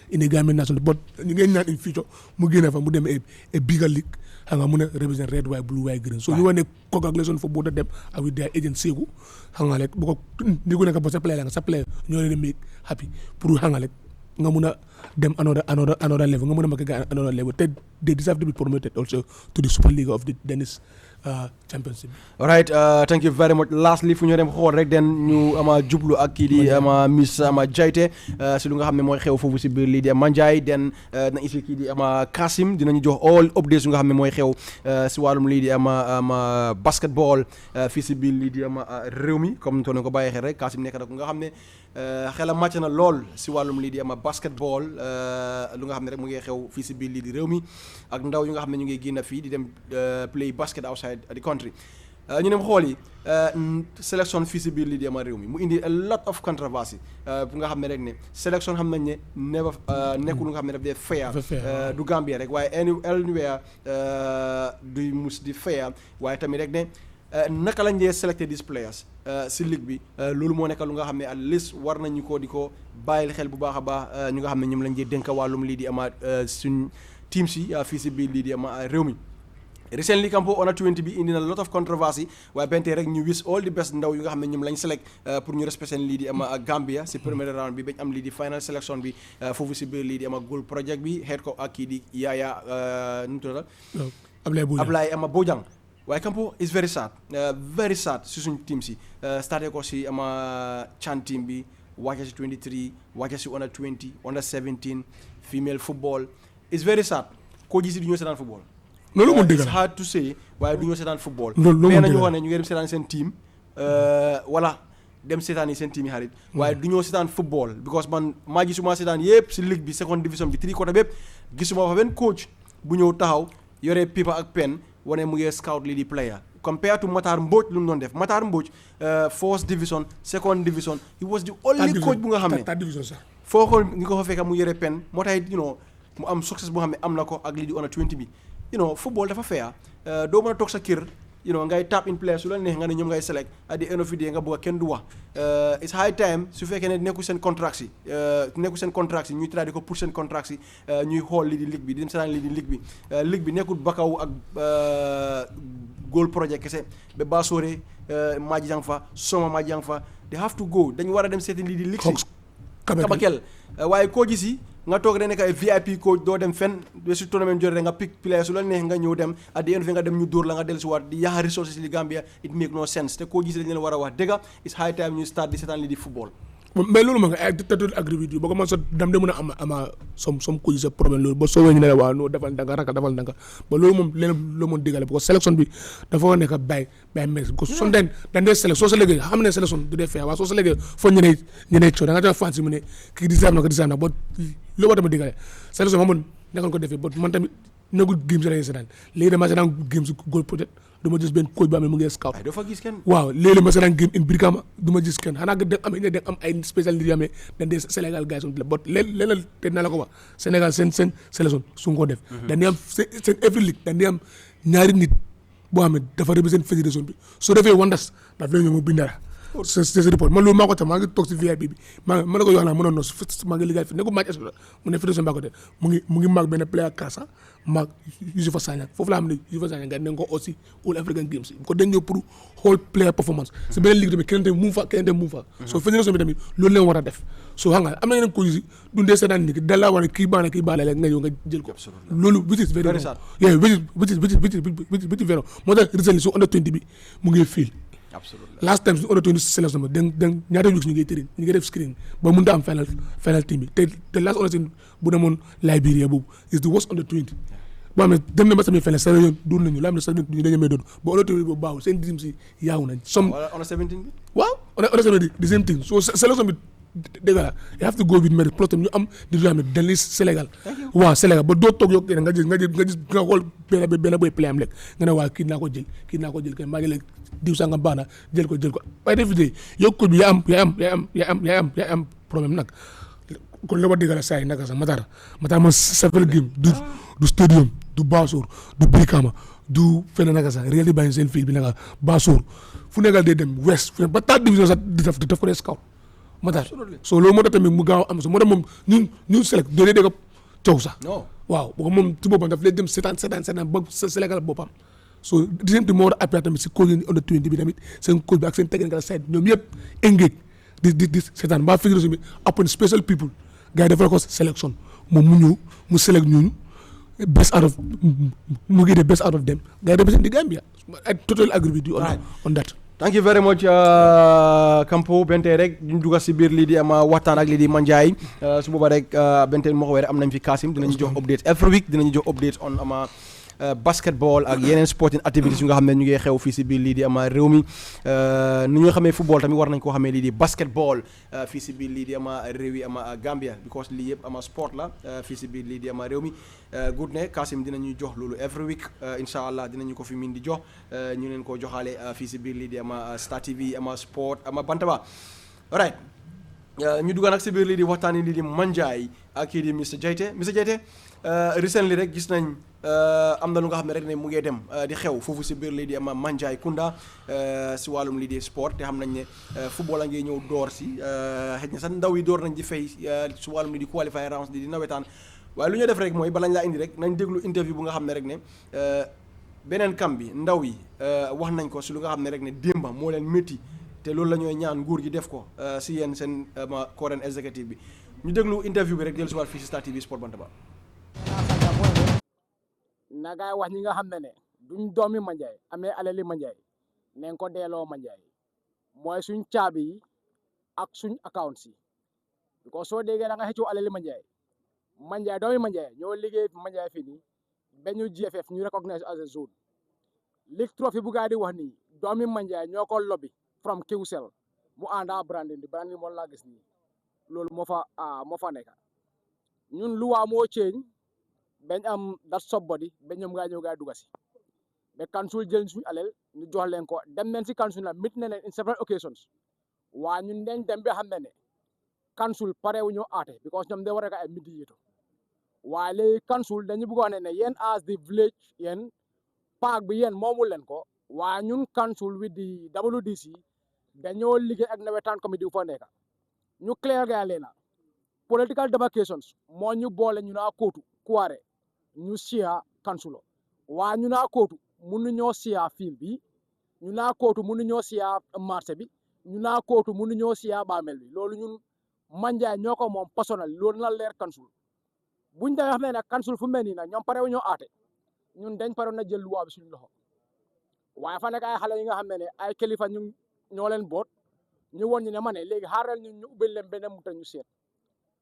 in the Gambian national but ñu ngeen ñaan in future mu génne fa mu dem a bigger league xam nga mun a represent red white blue white green so ñu wane congratulation for both of them ak with their agent Seku xam nga rek bu ko ni ko nekk ba sa player la nga sa player ñoo leen make happy pour xam nga rek nga mun a dem another level nga mun a make another level te they deserve to be promoted also to the Super League of the Dennis championship. All right thank you very much lastly fu ñu dem xool rek den ñu ama jublu ak kii di ama Miss ama Jaiteh si lu nga xam ne mooy xew foofu si biir lii di Manjai den na isi kii di ama Kasim dinañu jox all updates yu nga xam ne mooy xew si wàllum lii di ama basketball fii si biir lii di ama réew mi comme to ne ko bàyyi xel rek Kasim nekk na ku nga xam ne xelam màcc na lool si wàllum lii di ama basketball lu nga xam ne rek mu ngi xew fii si biir lii di réew mi ak ndaw yu nga xam ne ñu ngi génn fii di dem play basket outside the country ñu dem xool yi sélection feasibility ama réew mi mu indi a lot of controversy bu nga xam ne rek ne sélection xam nañ ne never nekkul nga xam ne daf dee fair du Gambia rek waaye anywhere du mus di fair waaye tamit rek ne naka lañ dee selected these players si ligue bi loolu moo nekk lu nga xam ne at least war nañu ko di ko bàyyil xel bu baax a baax ñu nga xam ne ñoom lañ dee dénk wàllum lii di ama suñ team si fii si biir lii di ama réew mi. Recently Kampo Under 20 bi indi na lot of controversy waaye bente rek ñu wish all the best ndaw yu nga xam ne ñoom lañ select pour ñu respecter lii di ama Gambia si premier round bi bañ am lii di final selection bi foofu si biir lii di ama goal project bi head ko ak kii di Yaya nu mu tudd Ablaye ama Bojang waaye Kampo is very sad si suñ team si starté ko si ama Chan team bi wàcce si 23 wàcce si Under 20 Under 17 female football is very sad koo gis du ñoo seetaan football. loolu moo dëgg la it's hard to say waaye du ñu seetaan football. loolu moo dëgg la ñu wax ne ñu ngi dem seetaan seen team wala dem seetaan yi seen team yi xarit. waaye du ñoo seetaan football because man maa gisuma seetaan yëpp si ligue bi second division bi 3 quarter bépp gisuma fa benn coach bu ñëw taxaw yore paper ak pen wane mu ngi scout lii di player. compared to Matar Mbodj lu mu doon def Matar Mbodj first division second division he was the only coach bu nga xam ne. foo ko ngi ko fa fekk mu yore pen moo tax mu am success boo xam ne am na ko ak lii di Under 20 bi. Football dafa fair doo mën a toog sa kër ngay tap in place su la neex nga ne ñoom ngay select at the end of the day nga bëgg kenn du wax it's high time su fekkee ne nekku seen contract si ñuy try di ko pour seen contract si ñuy xool lii di ligue bi di dem seetaan lii di ligue bi nekkul Bakaw ak goal project kese ba Basore maaji jang fa Soma maaji jang fa they have to go dañu war a dem seeti lii di ligue si Kabakel waaye koo gis yi nga toog rek nekk ay VIP coach doo dem fenn su tournament jot rek nga pick player su la neex nga ñëw dem at the end nga dem ñu dóor la nga dellusiwaat di yaxa resources li Gambia it make no sense te koo gis dañ leen war a wax dëgg it's high time ñu start di seetaan li di football. mais loolu ma nga ay total agree with you ba ko man sa dam de mën a ama som coach sa problème loolu ba soo wee ñu ne la waaw non defal ndànk ba loolu moom leen loolu moom dëgg la parce que sélection bi dafa nekk bay mes parce que son dañ dee sélection soo sa léegi xam ne sélection du dee fee waaw soo sa léegi foo ñeneen coow da nga def fansi mu ne kii deserve na ba loolu ba tamit dëgg la sélection ma mën nekkoon ko defee ba man tamit nekkul game si lañuy seetaan léegi dama seetaan game si goal peut-être du ma gis benn coach ba amee mu ngi scout waaw léegi ma seetaan game in Brikama du ma gis kenn xanaa dem am ay spécialité yoo xam ne dañ dee Sénégal gars yi suñu bot léeg-léeg te naa la ko wax Sénégal seen sélection su nga ko def dañ di am seen every league dañ di am ñaari nit boo xam ne dafa représente fédération bi soo defee wonders daf lay ñëw mu bindara c'est report man loolu maa ko tax maa ngi toog si VIP bi ma la ko yoo xam ne mënoon na maa ngi liggéey fi nekkul match mu ne fédération baa ko def mu ngi maag benn player Kassa maag Youssoufa Sagna foofu laa xam ne Youssoufa Sagna nga nañ ko aussi All African Games yi ko dañ ñëw pour whole player performance si beneen ligue tamit keneen tamit mu fa soo fédération bi tamit loolu leen war a def soo xam nga am na yeneen ko yi dundee seetaan ni da laa war a kii baax la nga ñëw nga jël ko loolu which is very wrong yeah which is very wrong moo tax recently su Under 20 bi mu ngi fiil last time su Under 20 sélection ba den ñaata weeks ñu ngi tërin ñu ngi def screen ba mënut a am final team bi te last Under 20 bu demoon Liberia boobu is the worst Under 20 boo xam ne dem na ba sami feneen sa yoon doon nañu la am ne sax ñu dañu may doon ba Under 20 boobu baaxul seen team si yaawu nañ Under 17 bi waaw Under 17 the same thing so sélection bi dégg nga you have to go with merit plus ñu am di xam ne dañ Sénégal waaw Sénégal ba doo toog yow nga gis nga xool benn boy play am lekk nga ne waa kii naa ko jël kenn maa ngi lekk diw sangam baax na jël ko waaye def de yow coach bi yaa am problème nag kon la ma dégg la saa yi naka sax Matar man safel game du stadium du Bassour du Brikama du feneen naka sax réalité bàyyi seen fil bi naka Bassour fu nekgal day dem west ba third division sax di def ko dee scout Matar so loolu moo tax tamit mu gaaw am so moo tax moom ñu select doo dee dégg coow sax waaw boo ko moom ci boppam daf lay dem seetaan ba Sénégal boppam so diggante moo war a appel tamit si coach yi Under 20 bi tamit seen coach bi ak seen technical side ñoom yëpp engage di seetaan ba fédération bi appoint special people gars yi defal ko sélection moom mu ñëw mu select ñooñu best out of mu ngi de best out of them gars yi represent the Gambia I totally agree with you on that. Thank you very much Kampo bente rek ñu dugg si biir lii di am waxtaan ak lii di Manjai su boobaa rek bente moo ko wéere am nañ fi Kasim dinañu jox update every week dinañu jox update on ama basketball ak yeneen sporting activities yu nga xam ne ñu ngi xew fii si biir lii di ama réew mi ni ñu xamee football tamit war nañ koo xamee lii di basketball fii si biir lii di ama réew yi ama Gambia because lii yëpp ama sport la fii si biir lii di ama réew mi good ne Kasim dinañuy jox loolu every week incha allah dinañu ko fi min di jox ñu leen ko joxaale fii si biir lii di ama Star TV ama sport ama Bantaba alright ñu dugg nag si biir lii di waxtaani lii di Manjai ak kii di Mr Jaiteh recently rek gis nañ am na lu nga xam ne rek ne mu ngee dem di xew foofu si biir lii di ama Manjai Kunda si wàllum lii di sport te xam nañ ne football a ngi ñëw door si xëy na sax ndaw yi door nañ di fay si wàllum lii di qualifier rounds di nawetaan waaye lu ñu def rek mooy bala ñu laa indi rek nañ déglu interview bu nga xam ne rek ne beneen kam bi ndaw yi wax nañ ko si lu nga xam ne rek ne démba moo leen métti te loolu la ñooy ñaan nguur gi def ko si yéen seen current executive bi ñu déglu interview bi rek dellu si waat fii si Star TV Sport Bantaba. nagaay wax ñi nga xam ne duñ doomi Manjai amee alali Manjai nañ ko delloo Manjai mooy suñ caabi yi ak suñ accounts yi because soo déggee da nga xëccoo alali Manjai doomi Manjai ñoo liggéey Manjai fii nii ba ñu GFF ñu recognize as a zone league trophy bu gaa di wax nii doomi Manjai ñoo ko lobby from QCell mu ànda branding moo laa gis nii loolu moo fa nekk ñun luwaa moo change bañ am that somebody ba ñoom ngaa ñëw gaa dugga si ba council jël suñu alal ñu jox leen ko dem nañ si council na meet na leen in several occasions waa ñun dañ dem ba xam ne council pare wu ñoo aate because ñoom day war a ay mediator waaye léegi council dañu bëgg a wax ne yéen as the village yéen park bi yéen moomul leen ko waaye ñun council with the WDC dañoo liggéey ak nawetaan committee bu fa nekk ñu clair ga leena political demarcations moo ñu boole ñu naa kootu kuwaare ñu siya council waa ñu naa kootu mënu ñoo siya fiil bi ñu naa kootu mënu ñoo siya marché bi ñu naa kootu mënu ñoo siya baamel bi loolu ñun Manjai ñoo ko moom personnel loolu na leer council buñ demee xam ne nag council fu mel nii nag ñoom pare wu ñoo aate ñun dañ pare na jël luwaa bi suñu loxo waaye fa nekk ay xale yi nga xam ne ay kilifa ñu ñoo leen boot ñu woon ñu ne ma ne léegi xaaral ñu ubbil leen benn bunta ñu seet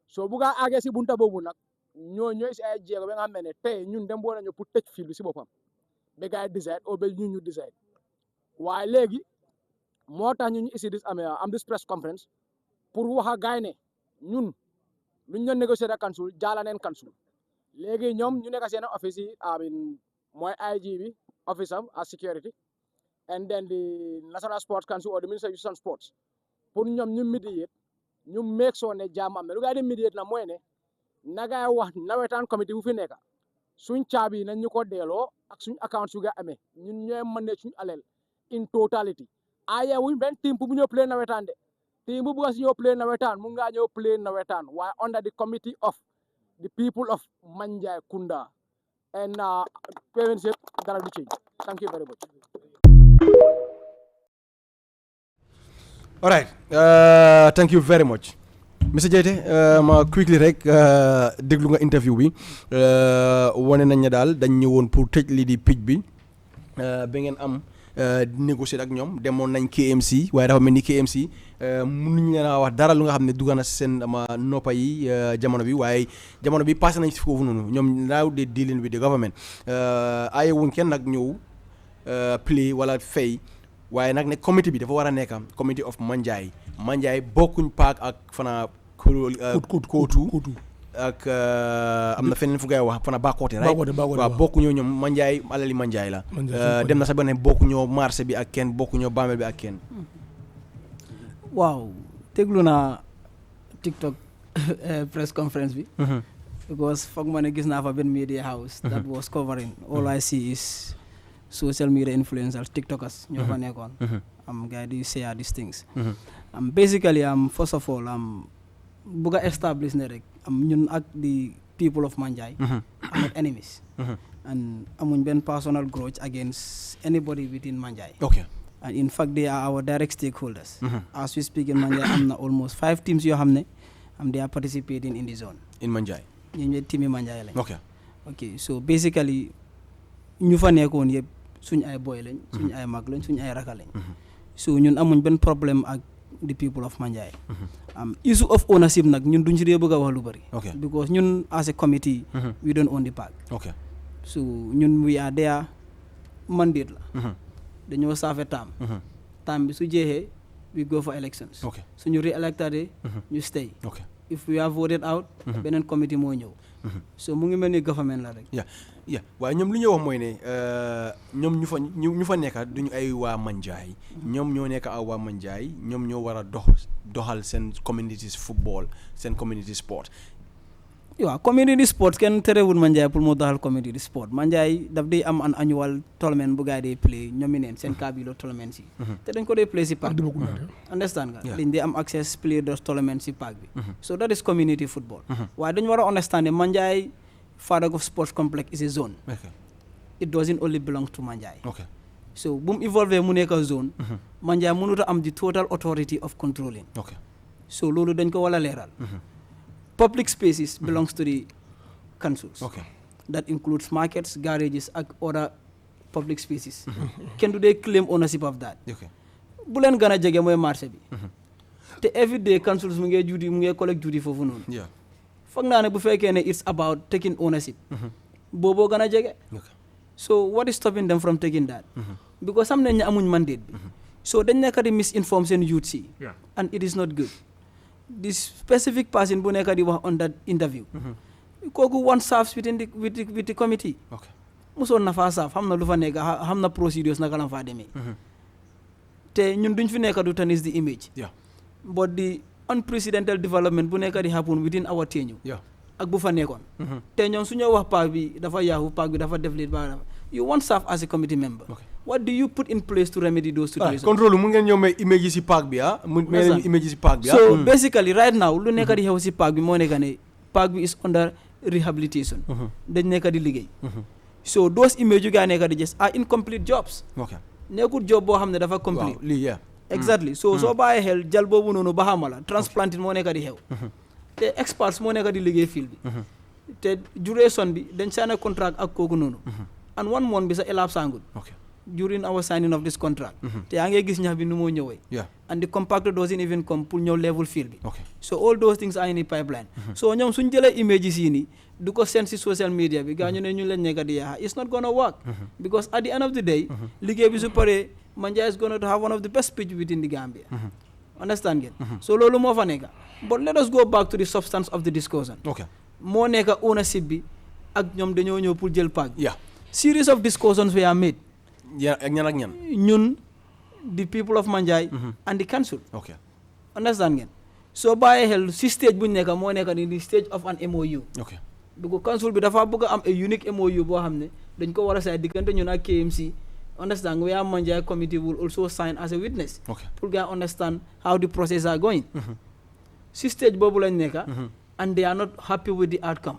soo buggaa àggee si bunta boobu nag ñooy si ay jéego ba nga xam ne tey ñun dem boo nañu pour tëj fil bi si boppam ba gars yi decide ou ba ñu decide waaye léegi moo tax ñu isi am this press conference pour wax a gaay ne ñun luñ doon négocier ak council jaala neen council léegi ñoom ñu nekk seen office yi mooy IG bi office am as security and then the National Sports Council or the Minister of Youth and Sports pour ñoom ñu mediate ñu make sure ne jàmm am na lu gaa di mediate na mooy ne nagaay wax nawetaan committee bu fi nekk suñ caabi nañ ñu ko delloo ak suñ account su ga amee ñun ñooy mën ne suñ alal in totality aya wuñ benn team bu ñëw play nawetaan de team bu bëgg si ñëw play nawetaan mu ngaa ñëw play nawetaan waaye under the committee of the people of Manjai Kunda and parents dara du change. Thank you very much. All right, thank you very much. Mr Jaiteh ma quickly rek déglu nga interview bi wane nañ ne daal dañ ñëwoon pour tëj lii di pitch bi ba ngeen am négocier ak ñoom demoon nañ KMC waaye dafa mel ni KMC mënuñ leen a wax dara lu nga xam ne dugg na seen noppa yi jamono bi waaye jamono bi passé nañ si foofu noonu ñoom now they dealing with the government aye wuñ kenn nag ñëw play wala fay waaye nag ne committee bi dafa war a nekk committee of Manjai bokkuñ paak ak fana kootu ak am na feneen fu ngay wax fana Bakoteh right waaw bokkuñoo ñoom Manjai alali Manjai la dem na sax ba ne bokkuñoo marché bi ak kenn bokkuñoo bàmmeel bi ak kenn waaw déglu naa TikTok press conference bi because foog ma ne gis naa fa benn media house that was covering all I see is social media influencers TikTokers ñoo fa nekkoon gars yi di share these things basically first of all bugg a establish ne rek ñun ak the people of Manjai are not enemies and amuñ benn personal grudge against anybody within Manjai. Okay. And in fact they are our direct stakeholders. As we speak in Manjai am na almost 5 teams yoo xam ne they are participating in the zone. In Manjai. ñun team yi Manjai lañ. Okay. So basically ñu fa nekkoon yëpp suñ ay boy lañ suñ ay mag lañ suñ ay raka lañ so ñun amuñ benn problème ak the people of Manjai issue of ownership nag ñun duñ si dee bëgg a wax lu bëri because ñun as a committee we don't own the park so ñun we are there mandate la dañoo saafe time bi su jeexee we go for elections suñu re-electade ñu stay if we are voted out beneen committee moo ñëw so mu ngi mel ni government la rek waaye ñoom lu ñu wax mooy ne ñoom ñu fa nekka duñu ay waa Manjai ñoom ñoo nekk ay waa Manjai ñoom ñoo war a doxal seen community football seen community sport waaw community sport kenn terewul Manjai pour mu doxal community sport Manjai daf day am an annual tournament bu gaay day play ñoomi neen seen kabilo tournament si te dañ ko day play si park bi understand nga dañ day am access play those tournament si park bi so that is community football waaye dañu war a understand ne Manjai Fadago Sports Complex is a zone it doesn't only belong to Manjai so bu mu evolve mu nekk a zone Manjai mënut a am the total authority of controlling so loolu dañ ko war a leeral public spaces belongs to the councils that includes markets garages ak other public spaces kenn du dee claim ownership of that bu leen gën a jege mooy marché bi te every day councils mu ngee collect duty foofu noonu foog naa ne bu fekkee ne it's about taking ownership booboo gën a jege so what is stopping them from taking that because xam nañ ne amuñ mandate bi so dañ nekk di misinform seen youth si and it is not good this specific person bu nekk di wax on that interview kooku one serves with the committee musoon na faa saaf xam na lu fa nekk xam na procedures naka la faa demee te ñun duñ fi nekk du tanis the image but the unprecedented development bu nekk di happen within our tenure ak bu fa nekkoon te ñoom su ñoo wax paak bi dafa yaaxu paak bi dafa def lii ba you won't serve as a committee member what do you put in place to remedy those situations contrôle mu ngeen ñëw may image si paak bi image si paak bi so basically right now lu nekk di xew si paak bi moo nekk ne paak bi is under rehabilitation dañ nekk di liggéey so those image yu gaa nekk di just are incomplete jobs nekkul job boo xam ne dafa complete exactly so soo bàyyee xel jal boobu noonu baxamala transplanting moo nekk di xew te experts moo nekk di liggéey field bi te duration bi dañ sign contract ak kooku noonu and 1 month bi sa elapse sangut during our signing of this contract te yaa ngi gis ñax bi nu moo ñëwee and the compactor doesn't even come pour ñëw level field bi so all those things are in the pipeline so ñoom suñ jëlee images yi nii du ko seen si social media bi gaa ñu ne ñu leen nekk di yaaxa it's not gonna work because at the end of the day liggéey bi su paree Manjai is going to have one of the best pitch within the Gambia understand ngeen so loolu moo fa nekk but let us go back to the substance of the discussion moo nekk ownership bi ak ñoom dañoo ñëw pour jël paak series of discussions were made ak ñan ñun the people of Manjai and the council understand ngeen soo bàyyee xel si stage bu ñu nekk moo nekk ni the stage of an MOU because council bi dafa bëgg a am a unique MOU boo xam ne dañ ko war a say diggante ñun ak KMC understand where Manjai committee will also sign as a witness pour nga understand how the process are going si stage boobu lañ nekk and they are not happy with the outcome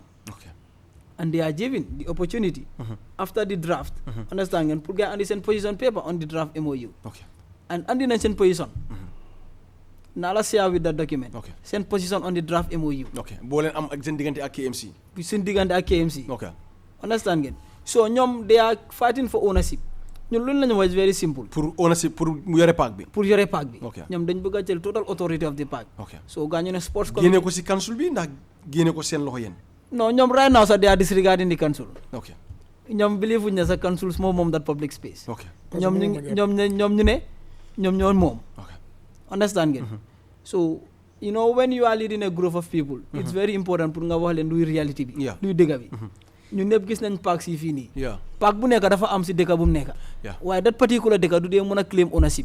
and they are given the opportunity after the draft understand ngeen pour nga andi seen position paper on the draft MOU and andi nañ seen position naa la share with that document seen position on the draft MOU boo leen am ak seen diggante ak KMC seen diggante ak KMC understand ngeen so ñoom they are fighting for ownership ñun loolu lañu wax very simple pour ownership pour mu yore paak bi ñoom dañ bëgg a jël total authority of the park so gaa ñu ne sports committee génne ko si council bi ndax génne ko seen loxo yéen non ñoom right now sax they are disregarding the council ñoom believe wuñ ne sa council moom that public space ñoom ñu ne ñoom ñoo moom understand ngeen so you know when you are leading a group of people it's very important pour nga wax leen luy reality bi luy dëgga bi ñun ñëpp gis nañ park si fii nii park bu nekk dafa am si dëkk bu mu nekk waaye that particular dëkk du dee mën a claim ownership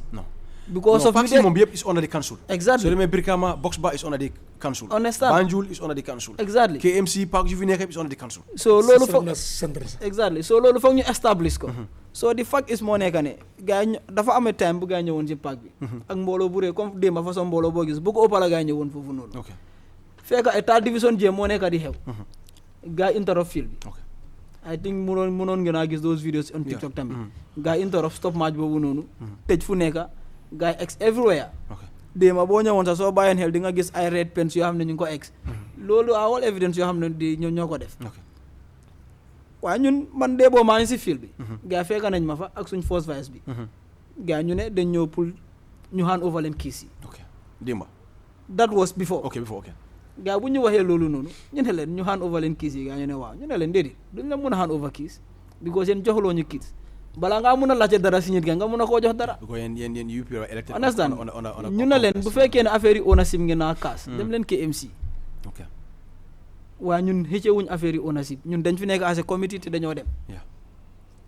because of park si moom yëpp is under the council exactly so demee Brikama Box Bar is under the council Banjul is under the council exactly KMC park yu fi nekk is under the council so loolu foog exactly so loolu foog ñu establish ko so the fact is moo nekk ne gars yi dafa amee time bu gars yi ñëwoon si park bi ak mbooloo bu rëy comme démba façon mbooloo boo gis bu ko ëppala gars yi ñëwoon foofu noonu fekk état division J moo nekk di xew gars interrupt field bi I think mënoon ngeen a gis those videos on TikTok tamit gars interrupt stop match boobu noonu tëj fu nekk gars ex everywhere déema boo ñëwoon sax soo bàyyeen xel di nga gis ay red pens yoo xam ne ñu ngi ko ex loolu all evidence yoo xam ne di ñoo ko def waaye ñun man dee boo maa ngi si field bi gars fekk nañ ma fa ak suñ force vice bi gars ñu ne dañ ñëw pour ñu hand over leen kiis yi démba that was before gaa bu ñu waxee loolu noonu ñu ne leen ñu hand over leen keys yi gaa ñu ne waaw ñu ne leen déedéet duñ la mun a hand over keys because yéen joxuloo ñu keys balaa ngaa mun a laajte dara si nit nga mun a koo jox dara. understand ñu ne leen bu fekkee ne affaire yi ownership ngeen naa kaas dem leen KMC. waaye ñun xëccee wuñ affaire yi ownership ñun dañ fi nekk as a committee te dañoo dem.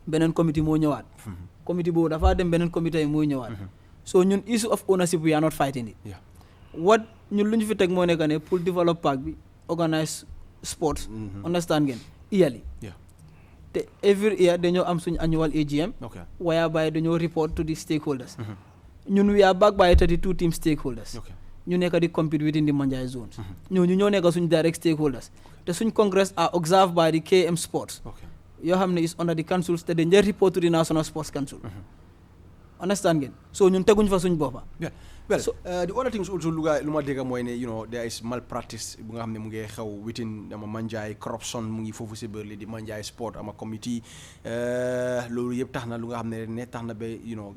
beneen committee moo ñëwaat. committee boobu dafaa dem beneen committee mooy ñëwaat. so ñun issue of ownership we are not fighting it. what ñun lu ñu fi teg moo nekk ne pour develop park bi organise sports. understand ngeen yearly. te every year dañoo am suñu annual AGM. whereby dañoo report to the stakeholders. ñun we are backed by 32 team stakeholders. ñu nekk di compete within the Manjai zones. ñooñu ñoo nekk suñu direct stakeholders. te suñ congress are observed by the KM Sports. yoo xam ne is under the councils te dañ report to the National Sports Council. Understand ngeen so ñun teguñ fa suñ boppa. Well, the other things also lu ma dégg mooy ne there is malpractice bu nga xam ne mu ngi xew within Manjai corruption mu ngi foofu si biir li di Manjai sport ama committee loolu yëpp tax na lu nga xam ne tax na ba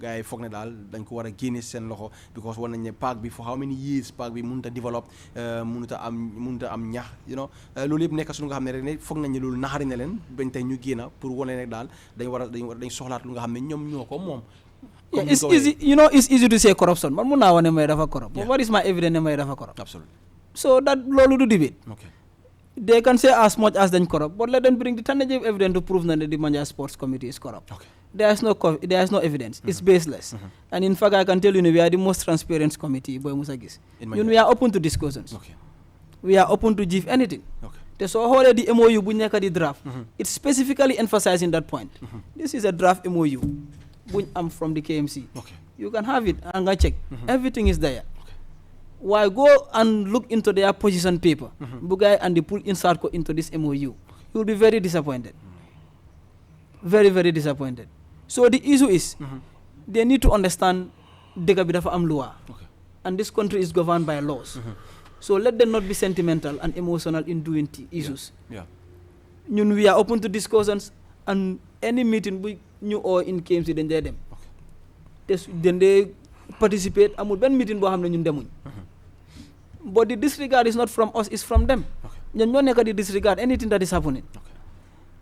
gars yi foog ne daal dañ ko war a génne seen loxo because war nañ ne park bi for how many years park bi mënut a develop mënut a am ñax loolu yëpp nekk su nga xam ne rek ne foog nañ ne loolu naxari na leen bañ tey ñu génn pour wane ne daal dañ soxlaat lu nga xam ne ñoom ñoo ko moom. Yeah, it's easy, it's easy to say corruption. Man muna wane may dafa corrupt. But what is my evidence may dafa corrupt? Absolutely. So that lolu do debate. Okay. They can say as much as they corrupt, but let them bring the tangible evidence to prove that the Manjai Sports Committee is corrupt. Okay. There is no evidence. It's baseless. And in fact, I can tell you, we are the most transparent committee. Boy Musagis. We are open to discussions. Okay. We are open to give anything. Okay. So already the MOU bunyaka the draft. It's specifically emphasizing that point. This is a draft MOU. I'm from the KMC. Okay. You can have it and go check. Everything is there. Okay. Why go and look into their position paper, Bugay and they put insert into this MOU. You will be very disappointed. Very, very disappointed. So the issue is, they need to understand Degabidafa Amlua. Okay. And this country is governed by laws. So let them not be sentimental and emotional in doing issues. Yeah. We are open to discussions and any meeting we new or in KMC then them. Then they participate. Amul ben meeting bo xamne ñun demuñ. But the disregard is not from us, it's from them. Ñun ñoo nekk di disregard anything that is happening.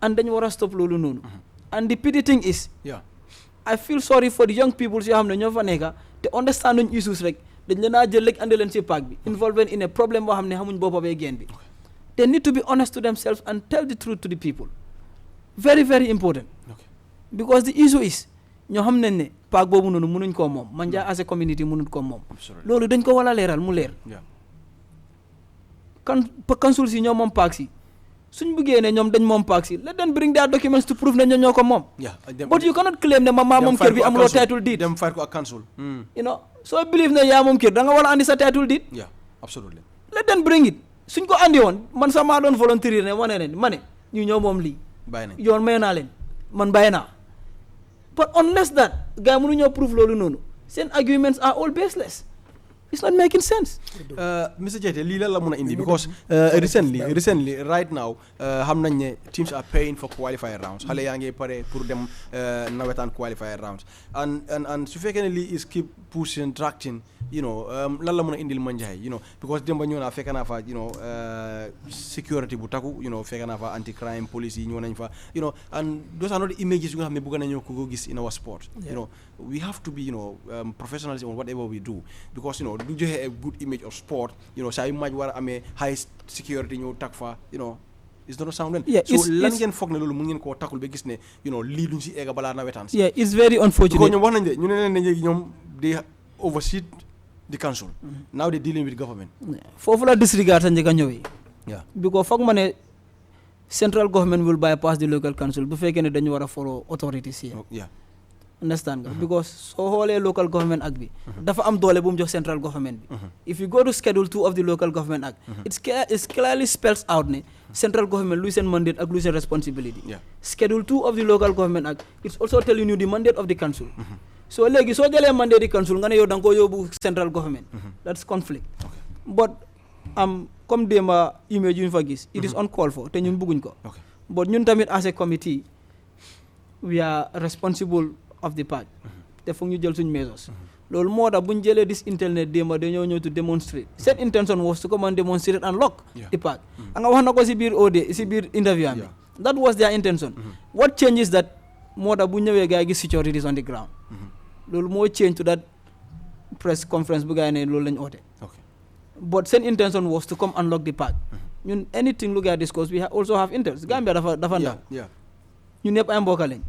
And then you want to stop lolu nonu. And the pity thing is, I feel sorry for the young people yoo xam ne ñoo fa nekk te understand nuñ issues rek dañ leen a jël rek andi leen ci park bi involved in a problem boo xam ne xamuñ boppa bee génn bi. They need to be honest to themselves and tell the truth to the people. Very, very important. Because the issue is ñoo xam nañ ne park boobu noonu mënuñ koo moom Manjai as a community mënuñ koo moom loolu dañ ko wala leeral mu leer council si ñoom moom park si suñ bëggee ne ñoom dañ moom park si let them bring their documents to prove ne ñoo ko moom but you cannot claim ne maa moom kër bi amuloo title deed dem fight ko ak council so believe ne yaa moom kër da nga war a andi sa title deed absolutely let them bring it suñ ko andi woon man sax maa doon volontaire ne wane ne ma ne ñu ñoo moom lii yoon may naa leen man bàyyi naa but unless that gars mënu ñoo prove loolu noonu seen arguments are all baseless. It's not making sense. Mr. Jaiteh, lii la mun a indi because recently right now xam nañ ne teams are paying for qualifier rounds xale yaa ngi pare pour dem nawetaan qualifier rounds and su fekkee ne lii is keep pushing tracting lan la mun a indil Manjai because démba ñëw naa fekk naa fa security bu takku fekk naa fa anti crime police yi ñëw nañ fa and those are not the images yu nga xam ne bëgg nañoo ko gis in our sport we have to be professionals on whatever we do because du joxe a good image of sport saa yu match war a amee high security ñëw tag fa it's not sound so lan ngeen foog ne loolu mun ngeen koo takul ba gis ne lii duñ si egga balaa nawetaan si it's very unfortunate because ñoom wax nañ de ñu ne leen ne ñoom they oversee the council now they dealing with government foofu la disregard sa njëkk a ñëwee because foog ma ne central government will bypass the local council bu fekkee ne dañu war a follow authorities yi understand nga because soo xoolee local government act bi dafa am doole bu mu jox central government bi if you go to schedule 2 of the local government act it clearly spells out ne central government luy seen mandate ak luy seen responsibility schedule 2 of the local government act it's also telling you the mandate of the council so léegi soo jëlee mandate di council nga ne yow da nga koo yóbbu central government that's conflict but comme démba image yu ñu fa gis it is uncalled for te ñun bëgguñ ko but ñun tamit as a committee we are responsible of the park te foog ñu jël suñ measures loolu moo tax bu ñu jëlee this internet démba dañoo ñëw to demonstrate seen intention was to come and demonstrate and lock the park nga wax na ko si biir interview am that was their intention what changes that moo tax bu ñëwee gars yi gis securities on the ground loolu moo change to that press conference bu gars yi ne loolu lañ oote but seen intention was to come and lock the park ñun anything lu gars discuss we also have interest Gambia dafa ndaw ñun ñëpp ay mbokk lañ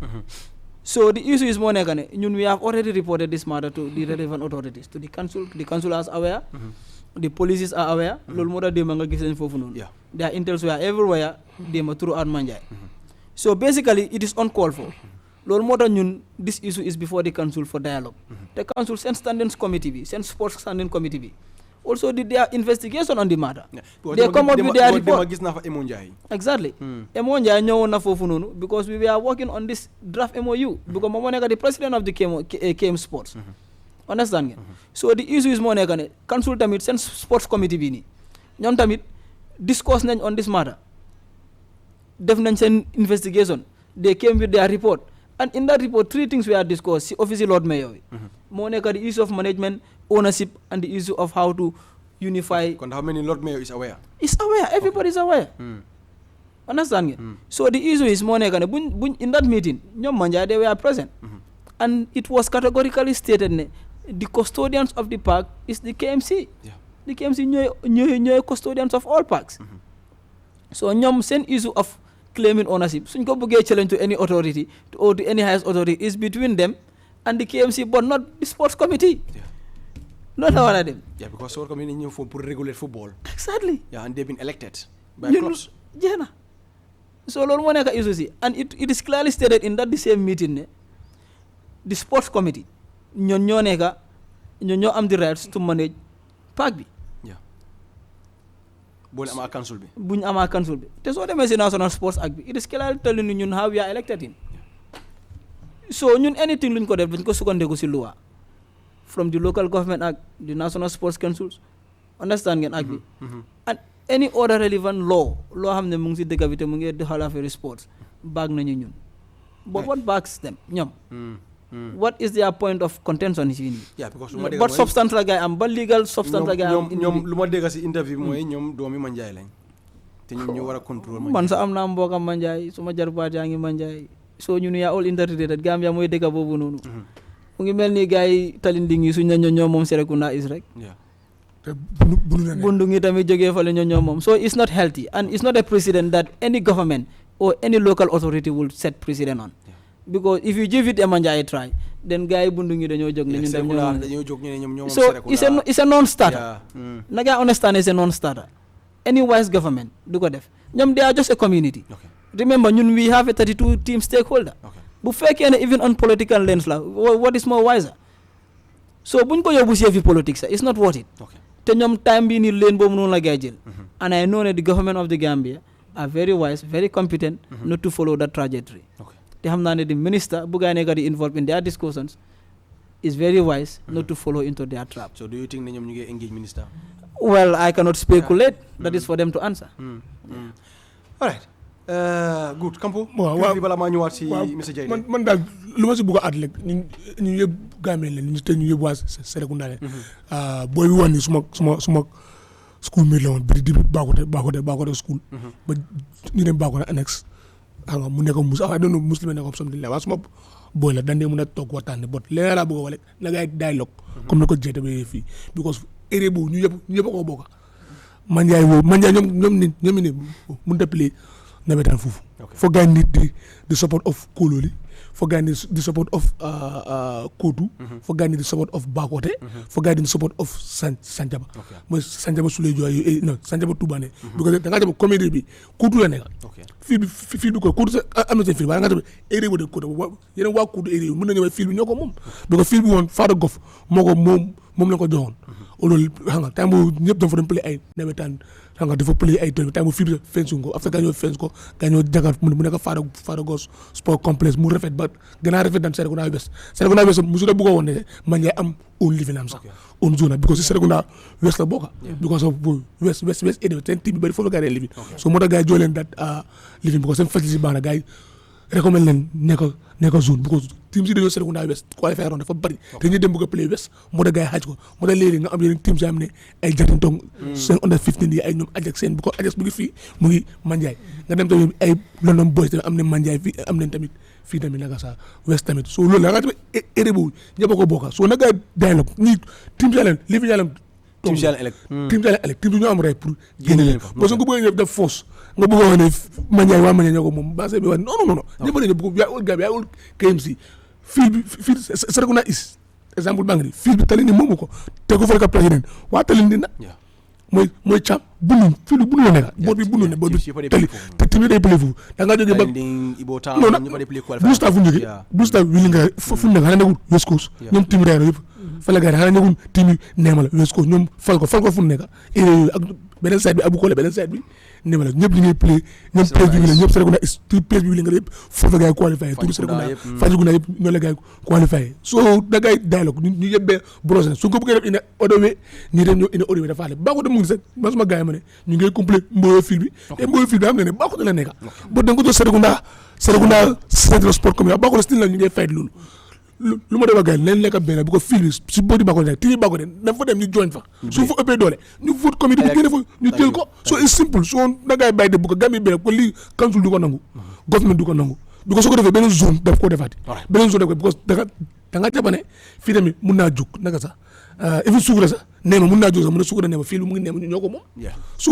so the issue is more nekk ne ñun we have already reported this matter to the relevant authorities to the council is aware the policies are aware loolu moo tax démba nga gis leen foofu noonu their intels were everywhere démba throughout Manjai so basically it is uncalled for loolu moo tax ñun this issue is before the council for dialogue the council seen standing committee bi seen sports standing committee bi also did their investigation on the matter. They come up with their report. Exactly. Emo Njai ñëwoon na foofu noonu because we were working on this draft MOU because moom moo nekk the president of the KM Sports. Understand ngeen? So the issue is moo nekk ne council tamit seen sports committee bi nii ñoom tamit discuss nañ on this matter def nañ seen investigation they came with their report and in that report 3 things were discussed si office Lord Mayor bi moo nekk the issue of management ownership and the issue of how to unify. How many Lord Mayor is aware? Is aware. Everybody is aware. Understand? So the issue is more in that meeting, ñoom Manjai they were present, and it was categorically stated the custodians of the park is the KMC. The KMC ñooy custodians of all parks. So ñoom seen issue of claiming ownership suñ ko bëggee challenge to any authority or to any highest authority is between them and the KMC, but not the sports committee. Not our them. Yeah, because sport committee is for regulate football. Exactly. Yeah, and they've been elected by clubs. Yeah. So Lord Moneka issue, and it is clearly stated in that the same meeting, the sports committee, ñoo am the rights to manage park bi. Yeah. Buñ ama council bi. Te so demee si National Sports Act bi, it is clearly telling you ñun how we are elected in. So ñun anything luñ ko def dañ ko sukkandiku si loi. From the local government act, the national sports councils, understand ngeen act bi, and any other relevant law xam ne mu ngi si dëkk bi te mu ngi doxal affaire sports baag nañu ñun. But what backs them ñoom? What is their point of contention is in? Yeah, because what substance la guy am ba legal substance la guy am. ñoom lu ma dégg si interview bi mooy ñoom doomi Manjai lañ te ñoom ñu war a contrôle Manjai. Man sa am naa mbookam Manjai suma jarbaat yaa ngi Manjai so ñun yaa all integrated Gambia mooy dëkk boobu noonu. mu ngi mel ni gars yi talinding yi suñ na ñoo moom Serekunda is rek bundu ngi tamit jógee fale ñoo moom so it's not healthy and it's not a precedent that any government or any local authority will set precedent on because if you give it a Manjai try then gars yi bundu ngi dañoo jóg ne ñun dem so it's a non-starter na nga understand it's a non-starter any wise government du ko def ñoom they are just a community remember ñun we have a 32 team stakeholder bu fekkee ne even on political lens la what is more wiser so buñ ko yóbbu si fi politics it's not worth it te ñoom time bi ni leen boobu noonu la gay jël and I know that the government of the Gambia are very wise very competent not to follow that trajectory te xam naa ne the minister bu gaa nekk di involved in their discussions is very wise not to follow into their trap. So do you think ne ñoom ñu ngi engage minister? Well, I cannot speculate. That is for them to answer. All right. Good. Kampo. waaw bala maa ñëwaat si monsieur Jaiteh. man daal lu ma si bëgg a at rek ñu yëpp Gambien leen ñu yëpp waa Serekunda leen. booy bi wax ni suma school mate la woon bi di Bakoteh school. ba ñu dem Bakoteh annexe. xam nga mu nekk I don't know muslim nekk something la waaye suma booy la dañ dee mën a toog waxtaan ne but leneen laa bëgg a wax rek na ngay dialogue comme na ko Jaiteh ba fii because area boobu ñu yëpp a ko bokk. Manjai ñoom ni mënut a play nawetaan foofu. For guy need the support of Kololi, for guy need the support of Kotu, for guy need the support of Bakoteh, for guy need the support of Sanjaba. Mooy Sanjaba Sule Joy non Sanjaba Toubane. Because da nga dem comédie bi Kotu la nekk. Fii bi ko Kotu am na seen fii waaye nga dem area bu de Kotu yeneen waa Kotu area mën nañu fii bi ñoo ko moom. Because fii bi woon Fada Gof moom la ko joxoon. Loolu xam nga temps boobu ñëpp dafa doon play ay nawetaan xam nga dafa play ay temps boobu fii bi fence ko après gaañoo fence ko gaañoo jagar mu nekk Fada Gos sport complexe mu rafet ba gën a rafet daan Serekunda West musu da bëggoon woon ne Manjai am own living am sax own zone because Serekunda West la bokka because of West area seen team bi bari foofu la gars yi living so moo tax gars yi joo leen that living because seen facility baax na gars yi recommend leen nekk zone because team si dañoo Serekunda West qualifier roon dafa bari te ñu dem bëgg a play West moo tax gars yi xaaj ko moo tax léegi nga am yeneen team si am ne ay Jatintong seen under 15 yi ay ñoom Ajax seen bu ko Ajax mu ngi fii mu ngi Manjai nga dem tamit ay London Boys tamit am ne Manjai fii am nañ tamit fii tamit naka sa West tamit so loolu la nga tamit erreur boobu ñëpp a ko bokka so nag dialogue ñi team si yàlla li fi yàlla team si yàlla elect team bi ñu am rek pour génne leen parce que nga bëgg ñëpp def force nga bëgg wax ne Manjai waa Manjai ñoo ko moom base bi wax non ñëpp dañu bëgg yaa ul Gambia yaa ul KMC fii Serekunda is exemple baa ngi nii fii bi tali ni moomu ko te ko fa ka président waa tali ni na mooy càmm bunu fii lu bunu la nekk boot bi bunu ne boot bi tali te tamit day play foofu da ngaa jógee ba non nag Blue Star fu ñu jógee Blue Star wi li nga fu nekk xanaa nekkul West Coast ñoom team Rayro yëpp fa la gars yi xanaa nekkul team Neema la West Coast ñoom fal ko fu nekk ak beneen side bi Abu Kole beneen side bi Neema la ñëpp li ngay play ñoom place bi la ñëpp Serekunda is place bi li nga yëpp foofu gars yi qualifié turu Serekunda Fajikunda yëpp noonu la gars yi qualifié so da ngay dialogue ñu yëpp bee brosé su ko bëggee def ina odowe ñi dem ñoo ina odowe dafa ale baa ko dem mu ngi sax ma suma gars yi ma ne ñu ngay complet mboyo fil bi te mboyo fil bi xam nga ne baa ko la nekka ba da nga ko jox Serekunda Central Sport Commission baa ko la still la ñu ngay fayit loolu lu ma dema gars yi leen lekka benn bu ko fil bi si boodi baa ko ne tigi baa ko ne dafa fa dem ñu join fa su fa ëppee doole ñu vote comité bi génne fa ñu jël ko so it's simple so da ngay bàyyi de bu ko Gambie benn ko lii council du ko nangu government du ko nangu bi ko soo ko defee beneen zone daf koo defaati beneen zone daf ko because da nga jàpp ne fii tamit mun naa jug naka sax even suukura sax Neema mun naa jóg sax mun na suukura Neema fii lu mu ngi Neema ñu ñoo ko moom so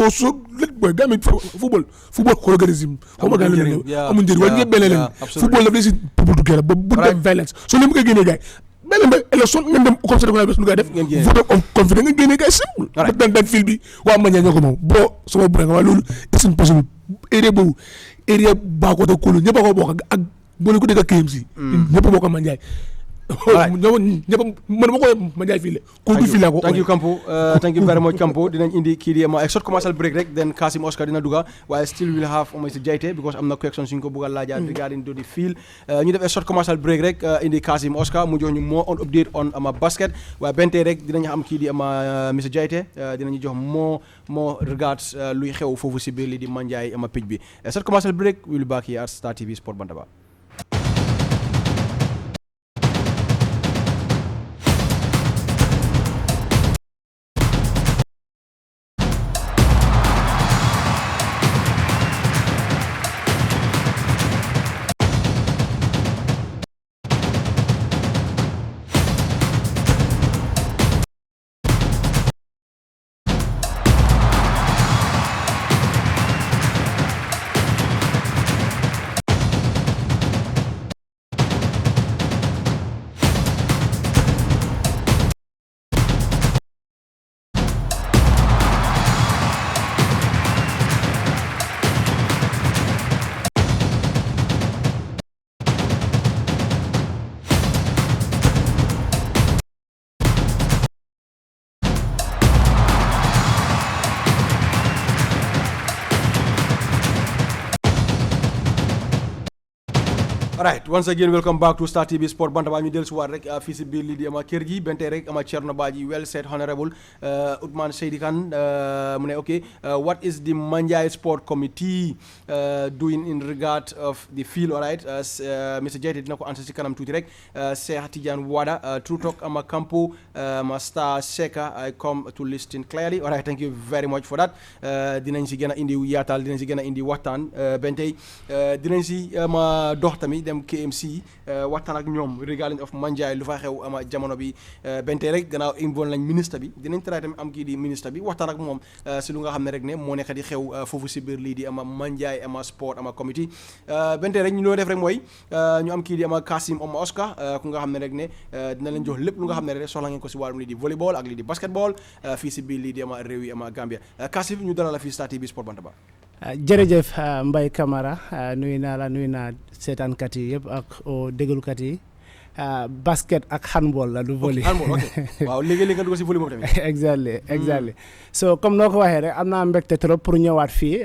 let boy Gambie football organisme xaw ma gaa leen amul njëriñ waaye ñëpp benn leen football daf lay si people together ba bu dem violence so li mu koy génnee gars yi benn ba élection ngeen dem comme ça da nga lu def vote of confidence nga génnee gars yi simple ba dan fil bi waa Manjai ñoo ko moom boo sama bu nga waa loolu it's impossible area boobu area Bakoteh Kolo ñëpp a ko bokk ak boo leen ko dégg ak KMC ñëpp a bokk ak Manjai ñëpp man ma ko Manjai fii la ko du fii la ko thank you Kampo thank you very much Kampo dinañ indi kii di ma short commercial break rek then Kasim Oscar dina duga waaye still will have Mr Jaiteh because am na question suñ ko bëgg a laajaat regarding do the field ñu def short commercial break rek indi Kasim Oscar mu jox ñu more on update on ama basket waaye bentee rek dinañ am kii di ama Mr Jaiteh dinañu jox more regards luy xew foofu si biir li di Manjai ama pitch bi short commercial break we'll be back here at Star TV Sport Bantaba. Alright, once again welcome back to Star TV Sport Bantaba ñu dellusiwaat rek fii si biir lii di ama kër gi bente rek ama Cerno Badji well said honorable Ousmane Seydi Kane mu ne okay what is the Manjai Sport Committee doing in regard of the field alright Mr Jaiteh dina ko answer si kanam tuuti rek Cheikh Tidiane Wada True Talk ama Kampo ma Star Seka I come to listen clearly alright thank you very much for that dinañ si gën a indi yaatal dinañ si gën a indi waxtaan bente dinañ si ma dox tamit dem KMC waxtaan ak ñoom regarding of Manjai lu fa xew ama jamono bi bente rek gannaaw involve nañ ministre bi dinañ try tamit am kii di ministre bi waxtaan ak moom si lu nga xam ne rek ne moo nekk di xew foofu si biir lii di ama Manjai ama sport ama committee bente rek ñu loo def rek mooy ñu am kii di ama Kasim ama Oscar ku nga xam ne rek ne dina leen jox lépp lu nga xam ne rek soxla ngeen ko si wàllum lii di volleyball ak lii di basketball fii si biir lii di ama réew yi ama Gambia Kasim ñu dalal la fii Star TV Sport Bantaba. jërëjëf Mbaye Camara nuyu naa la nuyu naa seetaankat yi yëpp ak déglukat yi basket ak handball la du volley. handball ok waaw léegi nga dugg si volley boobu tamit. exactly so comme noo ko waxee rek am naa mbégte trop pour ñëwaat fii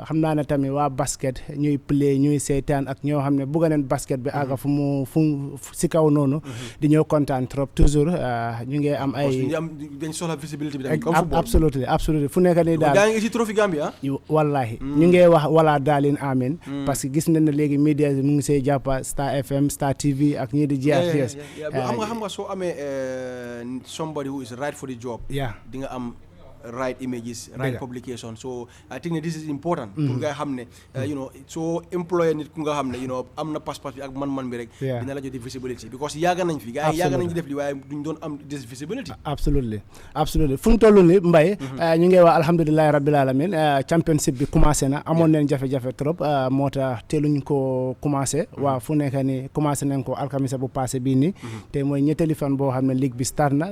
xam naa ne tamit waa basket ñuy play ñuy seetaan ak ñoo xam ne bëgg nañ basket bi àgga fu si kaw noonu di ñëw kontaan trop toujours ñu ngi am ay dañ soxla visibilité bi tamit comme football absolutely fu nekk nii daal gaa ngi si trophy Gambia wallahi ñu ngi wax wala daalin amin parce que gis nañ ne léegi media mu ngi see jàppa Star FM Star TV ak ñii di GRTS xam nga soo amee somebody who is right for the job di nga am right images, right publication. So I think that this is important. Pour nga xam ne you know so employer nit ku nga xam ne you know am na pass bi ak man bi rek dina la jot visibility because yàgg nañ fi gars yi yàgg nañ ci def li waaye duñ doon am this visibility. Absolutely fu ñu toll ni Mbaye ñu ngi wax alhamdulillahi rabbil alamin championship bi commencé na amoon neen jafe-jafe trop moo tax teeluñ ko commencé waaw fu nekk ni commencé nañ ko alkamisa bu passé bii nii te mooy ñetteeli fan boo xam ne ligue bi start na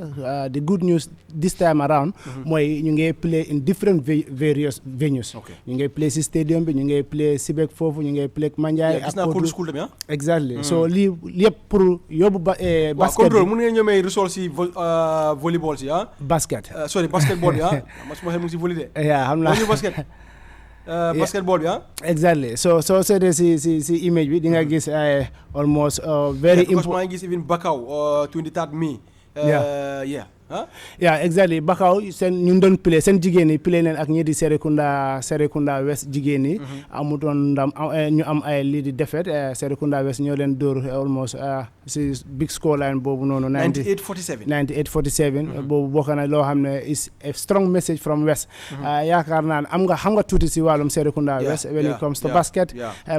the good news this time around mooy ñu ngi play in different various venues ñu ngi play si stadium bi ñu ngi play Sibek foofu ñu ngi play Manjai ak Kodu school tamit exactly so lii yëpp pour yóbbu basket contrôle mun ngeen ñëw may resol si volleyball si basket sorry basketball bi ma suma xel mu si volley de xam naa basket basketball bi exactly so seetee si image bi di nga gis almost very important maa ngi gis even Bakaw 23rd May exactly Bakaw seen ñu doon play seen jigéen yi play leen ak ñi di Serekunda West jigéen yi amutoon ndam ñu am ay lii di défaite Serekunda West ñoo leen dóor almost si big score line boobu noonu 98-47 boobu bokk na loo xam ne is a strong message from West yaakaar naa ne xam nga tuuti si wàllum Serekunda West when it comes to basket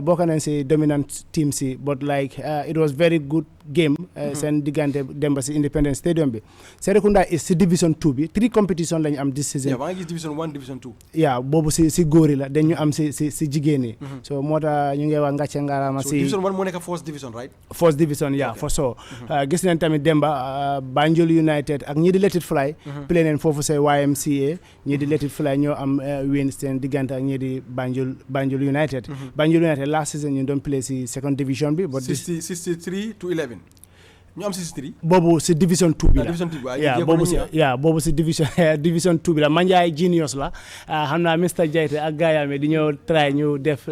bokk nañ si dominant team si but like it was very good game seen diggante demba si Independence Stadium bi Serekunda is si division 2 bi 3 competition lañu am this season maa ngi gis division 1 division 2 boobu si góor yi la dañu am si jigéen yi so moo tax ñu ngi wax ngàcce ngaraama si division 1 moo nekk first division right first division for sure gis nañ tamit demba Banjul United ak ñi di Let It Fly play neen foofu say YMCA ñi di Let It Fly ñoo am win seen diggante ak ñi di Banjul United Banjul United last season ñu doon play si second division bi 63-11 ñu am 63 boobu si division 2 bi la boobu si division 2 bi la Manjai Genius la xam naa Mr Jaiteh ak gaayame di ñëw try ñu def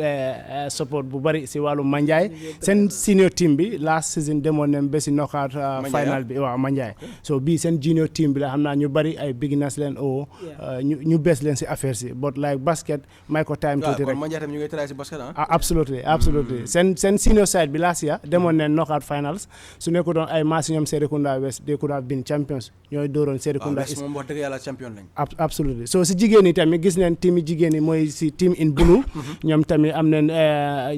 support bu bari si wàllu Manjai seen senior team bi last season demoon nañ ba si knockout final bi Manjai so bii seen junior team bi la xam naa ñu bari ay beginners leen ñu bees leen si affaire si but like basket may ko time tuuti rek Manjai tam ñu ngi try si basket absolutely seen senior side bi last year demoon nañ knockout finals su nekku doon ay match ñoom Serekunda West they could have been champions ñooy dooroon Serekunda West moom wax dëgg yàlla champion lañ absolutely so si jigéen yi tamit gis neen team yi jigéen yi mooy si team in blue ñoom tamit am neen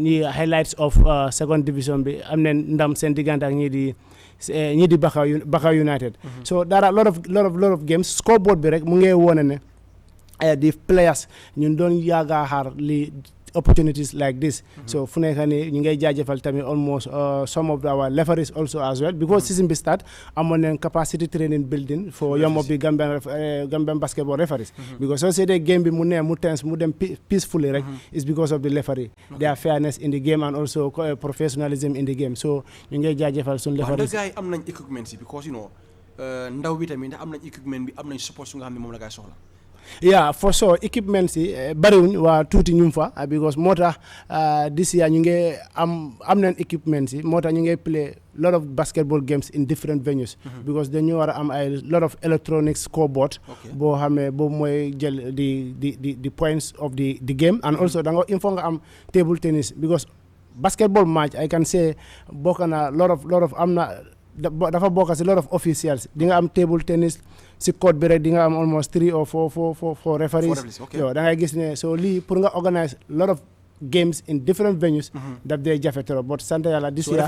ñi highlights of second division bi am neen ndam seen diggante ak ñi di Bakaw United so dara lot of games scoreboard bi rek mu ngi wone ne the players ñun doon yaaga xaar li opportunities like this so fu nekk ni ñu ngay jaajëfal tamit almost some of our referees also as well because season bi start amoon nañ capacity training building for some of the Gambian basketball referees because soo seetee game bi mu tense mu dem peacefully rek is because of the referee their fairness in the game and also professionalism in the game so ñu ngay jaajëfal suñu referees gars yi am nañ equipment si because you know ndaw bi tamit ndax am nañ equipment bi am nañ support su nga xam ne moom la gars soxla for sure equipment si bariwuñ waa tuuti ñu fa because moo tax this year ñu ngi am nañ equipment si moo tax ñu ngi play lot of basketball games in different venues because dañu war a am ay lot of electronic scoreboard boo xamee boobu mooy jël the points of the game and also da nga il faut nga am table tennis because basketball match I can say bokk na lot of am na dafa bokk si lot of officials di nga am table tennis si code bi rek di nga am almost 3 or 4 referees yow da ngay gis ne so lii pour nga organise lot of games in different venues daf dee jafe trop but sant yàlla this year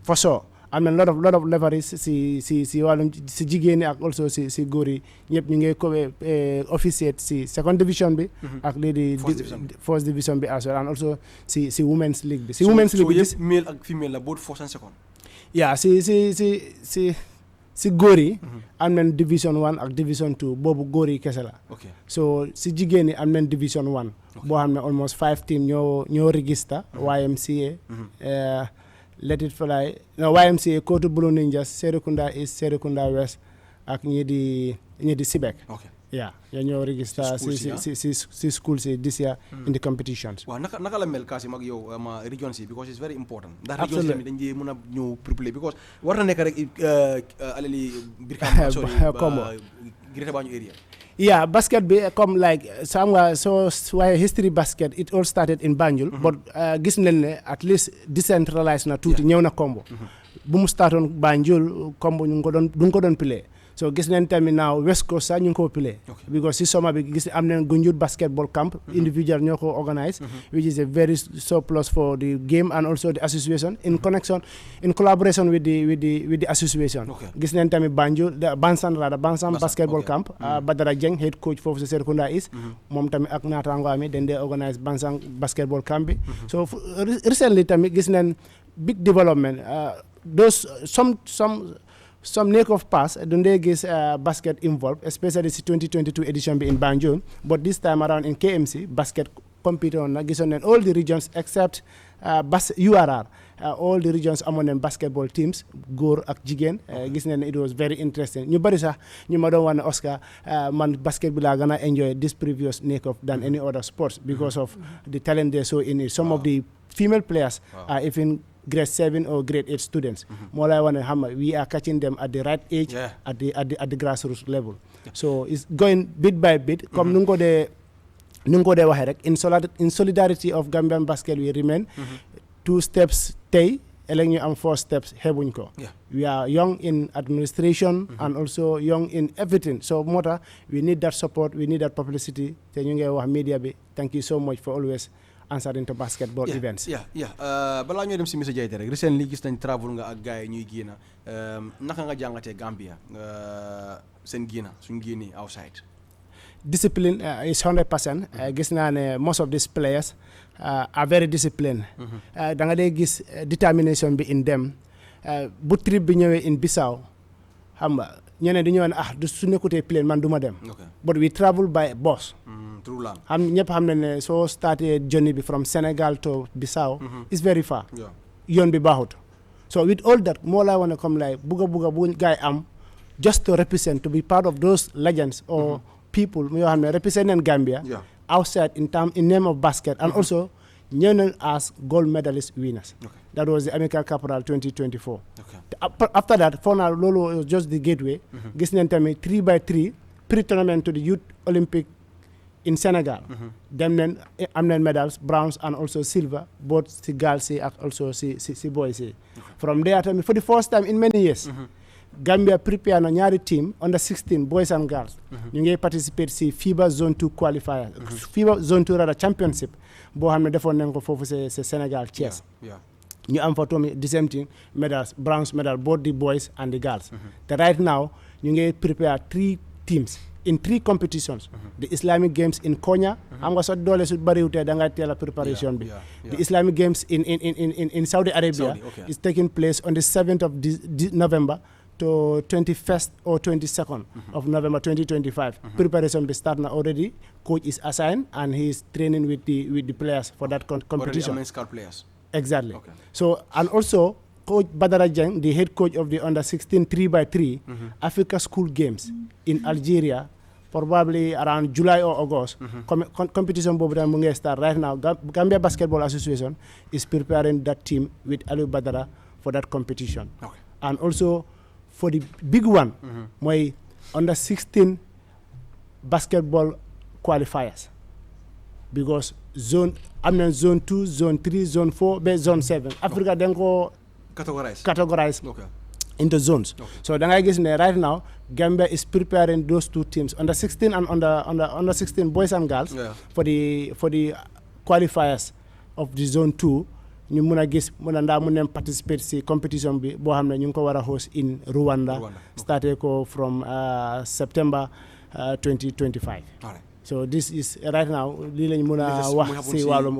for sure am na lot of referees si wàllum si jigéen ñi ak also si góor yi ñëpp ñu ngi ko officiate si second division bi ak lii di first division bi as well and also si women's league bi yëpp male ak female la both first and second si góor yi am nañ division 1 ak division 2 boobu góor yi kese la so si jigéen ñi am nañ division 1 boo xam ne almost 5 team ñoo register YMCA Let It Fly YMCA Kotu Blue Ninjas Serekunda East Serekunda West ak ñi di Sibek. Okay. Yeah, ñoo register si school si this year in the competitions. Waaw naka la mel Kassim ak yow region si because it's very important. Ndax region si dañ di mën a ñëw play because war na nekk rek alali Brikama sorry Greater Banjul area. Yeah, basket bi comme like so why history basket it all started in Banjul but gis nañ ne at least decentralized na tuuti ñëw na Kombo. Bu mu startoon Banjul Kombo ñu ko doon play. So gis nañ tamit now West Coast sax ñu ngi ko play because si summer bi gis am nañ Gunjur basketball camp individual ñoo ko organize which is a very surplus for the game and also the association in collaboration with the association. Gis nañ tamit Banjul Bansang basketball camp Badara Jeng head coach foofu si Serekunda East moom tamit ak naataango ami dañ dee organize Bansang basketball camp bi so recently tamit gis nañ big development those some neck of pass don't they get basket involved, especially the 2022 edition be in Banjul. But this time around in KMC, basket compete on all the regions except URR. All the regions among them basketball teams, Góor ak Jigéen. Gis nañ it was very interesting. Ñu bari sax ñu ma doon wane Oscar man basketball laa gën a enjoy this previous neck of than any other sports because of the talent they saw in it. Some of the female players are even grade 7 or grade 8 students. More like we are catching them at the right age, at the grassroots level. So it's going bit by bit. Comme nu ko de waxee rek in solidarity of Gambian basket we remain 2 steps tey ëllëg ñu am 4 steps xeebuñ ko. We are young in administration and also young in everything. So moo tax we need that support, we need that publicity te ñu ngi wax media bi thank you so much for always answering to basketball events. balaa ñoo dem si Mr Jaiteh rek recently gis nañ travel nga ak gars yi ñuy génn naka nga jàngatee Gambia seen suñ génnee outside. Discipline is 100%. Gis naa ne most of these players are very disciplined. Da nga dee gis determination bi in them. Bu trip bi ñëwee in Bissau xam nga ñeneen di ñëw ne du su nekkutee plane man du ma dem. But we travel by bus. ñëpp xam nañ ne soo started journey bi from Senegal to Bissau is very far. yoon bi baaxut. So with all that moo laa wane comme like buga bu gaay am just to represent to be part of those legends or people yoo xam ne representing Gambia outside in name of basket and also ñëw nañ as gold medalist winners. That was the Amical Capital 2024. After that for now loolu was just the gateway. Gis nañ tamit 3x3 pre-tournament to the Youth Olympic in Senegal. Dem nañ am nañ medals bronze and also silver both si girls si ak also si boys si. From there tamit for the first time in many years. Gambia prepare na ñaari team under 16 boys and girls. ñu ngi participate si FIBA Zone 2 qualifier. FIBA Zone 2 rada championship boo xam ne defoon nañ ko foofu si Sénégal Thiès. ñu am fa tamit the same thing medals bronze medal both the boys and the girls. te right now ñu ngi prepare 3 teams in 3 competitions. The Islamic Games in Konya. xam nga so doole su bariwutee da ngay teel a preparation bi. The Islamic Games in Saudi Arabia is taking place on the 7th of November to 21st or 22nd of November 2025. Preparation be start now already. Coach is assigned and he is training with the players for that competition. Already scout players. Exactly. So and also Coach Badara Jeng, the head coach of the under 16 3x3 Africa School Games in Algeria, probably around July or August. Competition bobu mu ngi start right now. Gambia Basketball Association is preparing that team with Aliou Badara for that competition. And also for the big one, my under 16 basketball qualifiers. Because zone 2, zone 3, zone 4, zone 7. Africa then go categorized into zones. So then I guess right now Gambia is preparing those 2 teams under 16 and under 16 boys and girls for the qualifiers of the zone 2. ñu mun a gis mun a participate si competition bi boo xam ne ñu ngi ko war a host in Rwanda. Started ko from September 2025. So this is right now lii lañ mun a wax si wàllum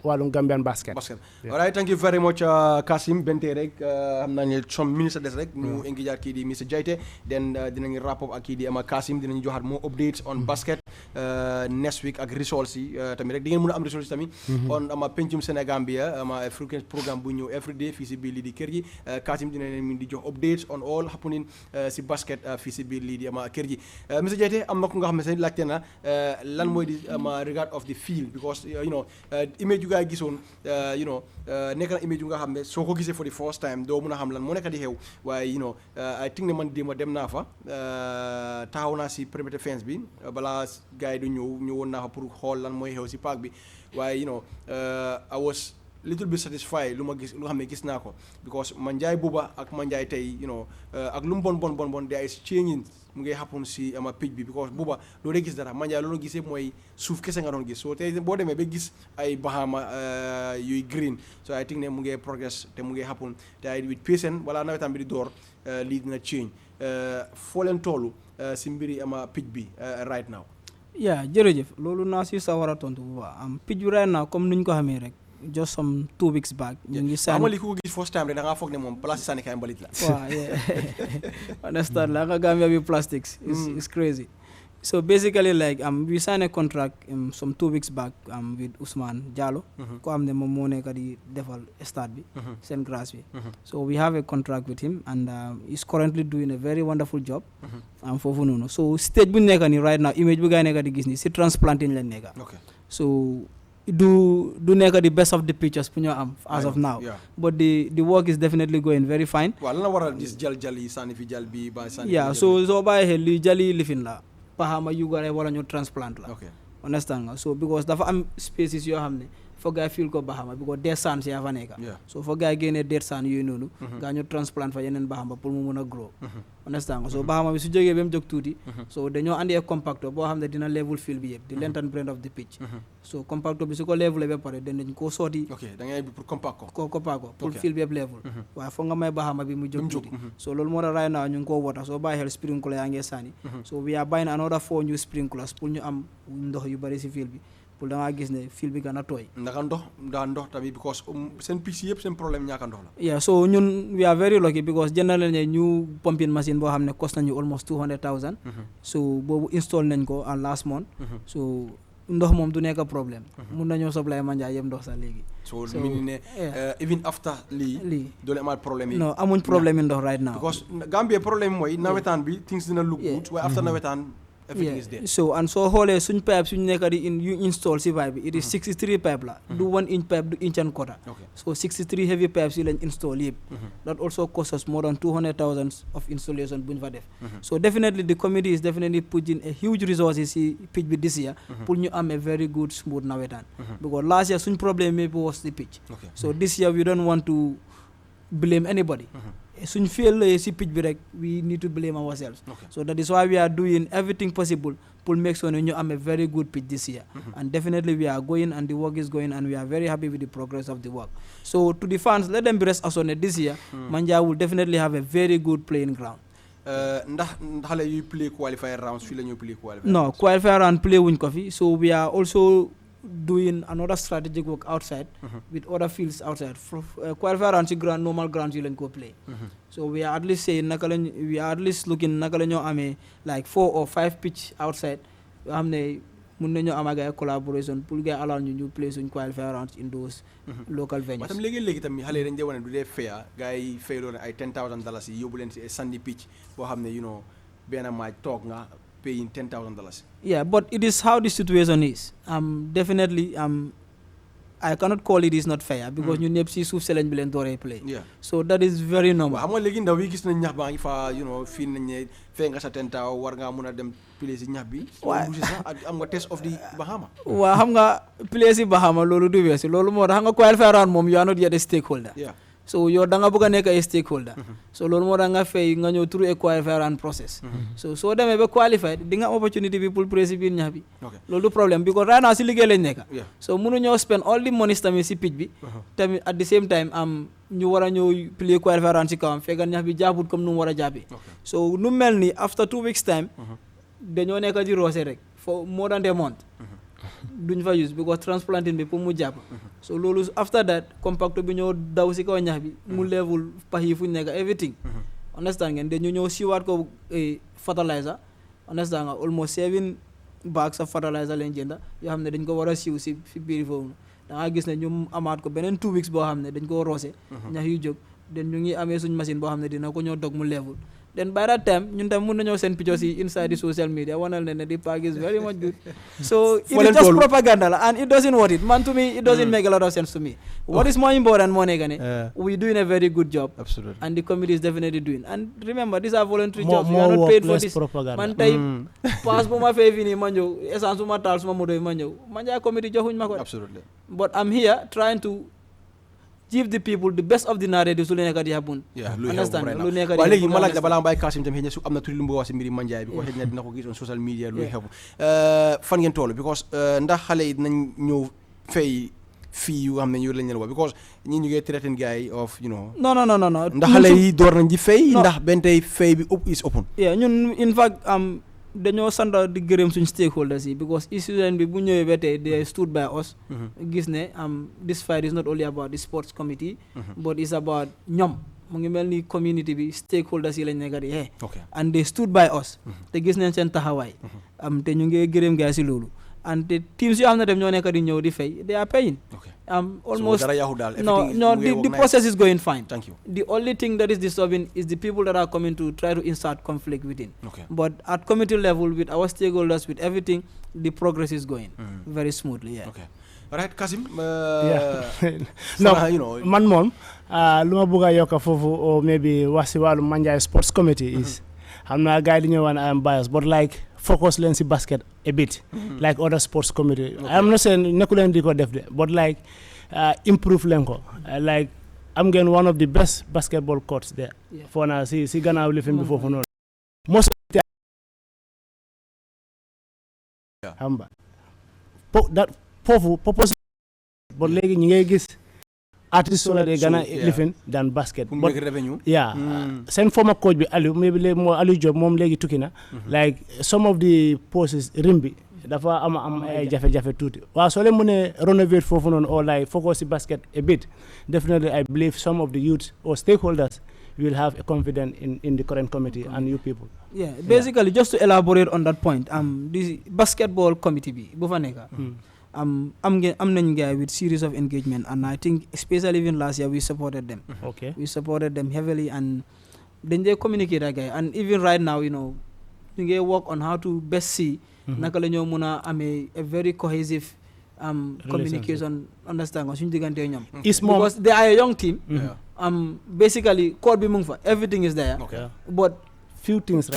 wàllum Gambian basket. All right, thank you very much Kassim Bente rek xam naa ne some minutes des rek ñu engager kii di Mr Jaiteh then dinañ wrap up ak kii di Kassim dinañ joxaat more updates on basket next week ak results yi tamit rek di ngeen mën a am results yi tamit on ama pencum Sénégambia ama frequent programme bu ñëw every day fii si biir lii di kër gi Kasim dina leen min di jox updates on all happening si basket fii si biir lii di ama kër gi monsieur Jaiteh am na ko nga xam ne sax laajte na lan mooy di ama regard of the field because image yu gaa yi gisoon nekk na image yu nga xam ne soo ko gisee for the first time doo mën a xam lan moo nekk di xew waaye I think ne man démb dem naa fa taxaw naa si perimeter fence bi balaa gars yi du ñëwoon naa fa pour xool lan mooy xew si parc bi waaye I was little bit satisfied lu xam ne gis naa ko because Manjai Buba ak Manjai tey ak lu mu bon there is changing mu ngi happen si ama pitch bi because Buba loo dee gis dara Manjai loolu gisee mooy suuf kese nga doon gis so tey boo demee ba gis ay Bahama yuy green so I think ne mu ngi progress te mu ngi happen te ay with patient wala nawetaan bi di door lii dina change foo leen toolu si mbiri ama pitch bi right now. jërëjëf loolu naa si sa war a tontu bu baax am pitch bi right now comme nuñ ko xamee rek just some 2 weeks back ñu ngi sànni amali ku ko gis first time rek da ngaa foog ne moom place sànni kaay mbalit la understand la nga Gambia bi plastics is crazy so basically like we signed a contract some 2 weeks back with Ousmane Diallo ko am ne moom moo nekk di defal stade bi seen grass bi so we have a contract with him and he's currently doing a very wonderful job foofu noonu so stage bu nekk ni right now image bu gaa nekk di gis ni si transplanting lañ nekk so do nekk the best of the pictures pour ñoo am as of now but the work is definitely going very fine waaw lan la waral gis jal yi sànni fi jal bi ba sànni so soo bàyyi xel li jali lifin la Bahama yu gare wala ñu transplant la understand nga so because dafa am species yoo xam ne foog gaa fil ko Bahama because dead sands yaa fa nekk so foog gaa génnee dead sand yooyu noonu gaa ñu transplant fa yeneen Bahama pour mu mun a grow understand nga so Bahama bi su jógee ba mu jóg tuuti so dañoo andi ak compacto boo xam ne dina level field bi yëpp di length and breadth of the pitch so compacto bi su ko level ba pare dañ koo sooti da ngay pour compact ko pour field bi yëpp level waaye foog nga may Bahama bi mu jóg tuuti so loolu moo tax right now ñu ngi koo wota soo bàyyi xel sprinkler yaa ngee sànni so we are buying another 4 new sprinklers pour ñu am ndox yu bari si field bi pour da ngaa gis ne fil bi gën a tooy ndax ndox tamit because seen picc yëpp seen problème ñaaka ndox la so ñun we are very lucky because jëndal nañ ñu pumping machine boo xam ne cost nañu almost 200,000 so boobu install nañ ko en last month so ndox moom du nekk problème mun nañoo supply Manjai yëpp ndox sax léegi so meaning ne even after lii doole amaat problème yi non amuñ problème yi ndox right now because Gambia problème mooy nawetaan bi things dina look good waaye after nawetaan everything is there. So and so xoolee suñ pipe suñ nekk di you install si pipe bi it is 63 pipe la du 1 inch pipe du inch and quarter so 63 heavy pipes yi lañ install yëpp that also cost us more than 200,000 of installation buñ fa def so definitely the committee is definitely putting a huge resources si pitch bi this year pour ñu am a very good smooth nawetaan because last year suñ problem maybe was the pitch so this year we don't want to blame anybody suñ fail si pitch bi rek we need to blame ourselves so that is why we are doing everything possible pour make sure ñu am a very good pitch this year and definitely we are going and the work is going and we are very happy with the progress of the work so to the fans let them be rest assured that this year Manjai will definitely have a very good playing ground ndax xale yuy play qualifier rounds fii la ñuy play qualifier no qualifier round play wuñ ko fi so we are also doing another strategic work outside with other fields outside qualifier round si ground normal grounds yi lañ ko play so we are at least saying we are at least looking naka la ñoo amee like 4 or 5 pitch outside yoo xam ne mun nañoo am ak ay collaboration pour gars allow ñu play suñ qualifier rounds in those local venues tam léegi tamit xale yi dañ dee wane du dee fair gars yi fay loolu ay $10,000 yi yóbbu leen si sandy pitch boo xam ne benn match toog nga paying $10,000. Yeah, but it is how the situation is. Definitely, I cannot call it is not fair because ñu ñëpp si suuf si lañ bi leen dooree play. Yeah. So that is very normal. Xam nga léegi ndaw yi gis nañ ñax baa ngi fa fii nañ ne fee nga sa $10,000 war ngaa mun a dem play si ñax bi. waaw am nga test of the Bahama. waaw xam nga play si Bahama loolu du weesu loolu moo tax xam nga qualifier round moom you are not yet a stakeholder. Yeah. So yow da nga bëgg a nekk ay stakeholder so loolu moo tax nga fay nga ñëw through a qualifier round process so soo demee ba qualified di nga opportunity bi pour play si biir ñax bi loolu du problème because right now si liggéey lañ nekk so mënuñoo spend all the money tamit si pitch bi tamit at the same time ñu war a ñëw play qualifier round si kawam fekk ñax bi jàpput comme nu mu war a jàppee so nu mel ni after 2 weeks time dañoo nekk di roose rek for more than a month duñ fa use because transplanting bi pour mu jàpp so loolu after that compacto bi ñoo daw si kaw ñax bi mu level pax yi fu ñu nekk everything understand ngeen dañu ñëw siwaat ko fertilizer understand nga almost 7 bags of fertilizer leen jënda yoo xam ne dañ ko war a siiw si biir foofu da nga gis ne ñu amaat ko beneen 2 weeks boo xam ne dañ ko roose ñax yu jóg den ñu ngi amee suñ machine boo xam ne dina ko ñoo dog mu level then by that time ñun tam mun nañoo seen pictures yi inside the social media wanal ne the pack is very much good so it is just propaganda la and it doesn't worth it man to me it doesn't make a lot of sense to me what is more important moo nekk ne we doing a very good job absolutely and the committee is definitely doing and remember these are voluntary jobs we are not paid for this man tey pass bu ma fay fii nii ma ñëw essence bu ma taal suma moto yi ma ñëw Manjai committee joxuñ ma ko absolutely but I'm here trying to give the people the best of the narrative su lu nekk di happen understand lu nekk di waaye léegi ma laaj la balaa mbay Kassim tam xëy na su am na tuuti lu mu wax si mbiri Manjai bi ko xëy na dina ko gis on social media luy xew fan ngeen toll because ndax xale yi dinañ ñëw fay fii yu xam ne ñu lañ leen wax because ñi ñu ngi traité gars yi of you know non ndax xale yi door nañ di fay ndax benn tey fay bi is open ñun in fact dañoo sant di gërëm suñ stakeholders yi because student bi bu ñëwee ba tey they stood by us gis ne this fight is not only about the sports committee but it's about ñoom mu ngi mel ni community bi stakeholders yi lañ nekk di and they stood by us te gis nañ seen taxawaay te ñu ngi gërëm gaa si loolu and the teams yoo xam ne dem ñoo nekk di ñëw di fay they are paying almost the process is going fine. Thank you. The only thing that is disturbing is the people that are coming to try to insert conflict within. But at committee level with our stakeholders with everything the progress is going very smoothly. All right, Kassim. Man moom lu ma bëgg a yokk foofu or maybe wax si wàllu Manjai Sports Committee is xam naa gars yi dañoo wax I am biased but like focus leen si basket a bit like other sports committee I am not saying nekku leen di ko def de but like improve leen ko like am ngeen one of the best basketball courts there foo naa si gannaaw lifin bi foofu noonu most xam nga foofu purpose but léegi ñi ngay gis artist so they gonna living than basket but revenue seen former coach bi Aliou maybe léegi moo Aliou Diop moom léegi tukki na like some of the posts rim bi dafa am ay jafe-jafe tuuti waaw soo leen mënee renovate foofu noonu or like focus si basket a bit definitely I believe some of the youth or stakeholders will have a confidence in the current committee and you people basically just to elaborate on that point the basketball committee bi bu fa nekk am nañ guy with series of engagement and I think especially even last year we supported them. We supported them heavily and then they communicate that guy and even right now you know we work on how to best see naka la ñoo mën a amee a very cohesive communication understand suñu diggante ñoom because they are a young team basically code bi mu ngi fa everything is there but few things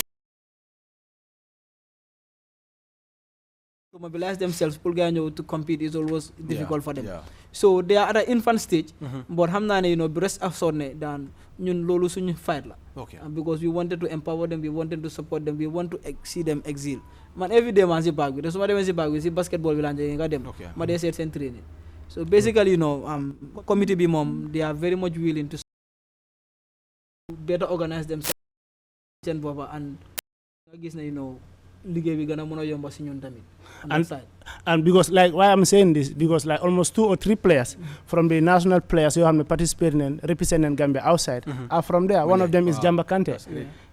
to mobilize themselves to compete is always difficult for them. So they are at an infant stage, but hamna you know rest assured ne dan ñun lolu suñu fight la. Because we wanted to empower them, we wanted to support them, we want to see them excel. Man every day man si bag bi, so ma dem si bag bi si basketball bi la nga dem. Ma dey set sen training. So basically you know committee bi mom they are very much willing to better organize themselves and gis na you know liggéey bi gëna mëna yomba ci ñun tamit and because like why I'm saying this because like almost 2 or 3 players from the national players who have participated and representing Gambia outside are from there. One of them is Jamba Kante.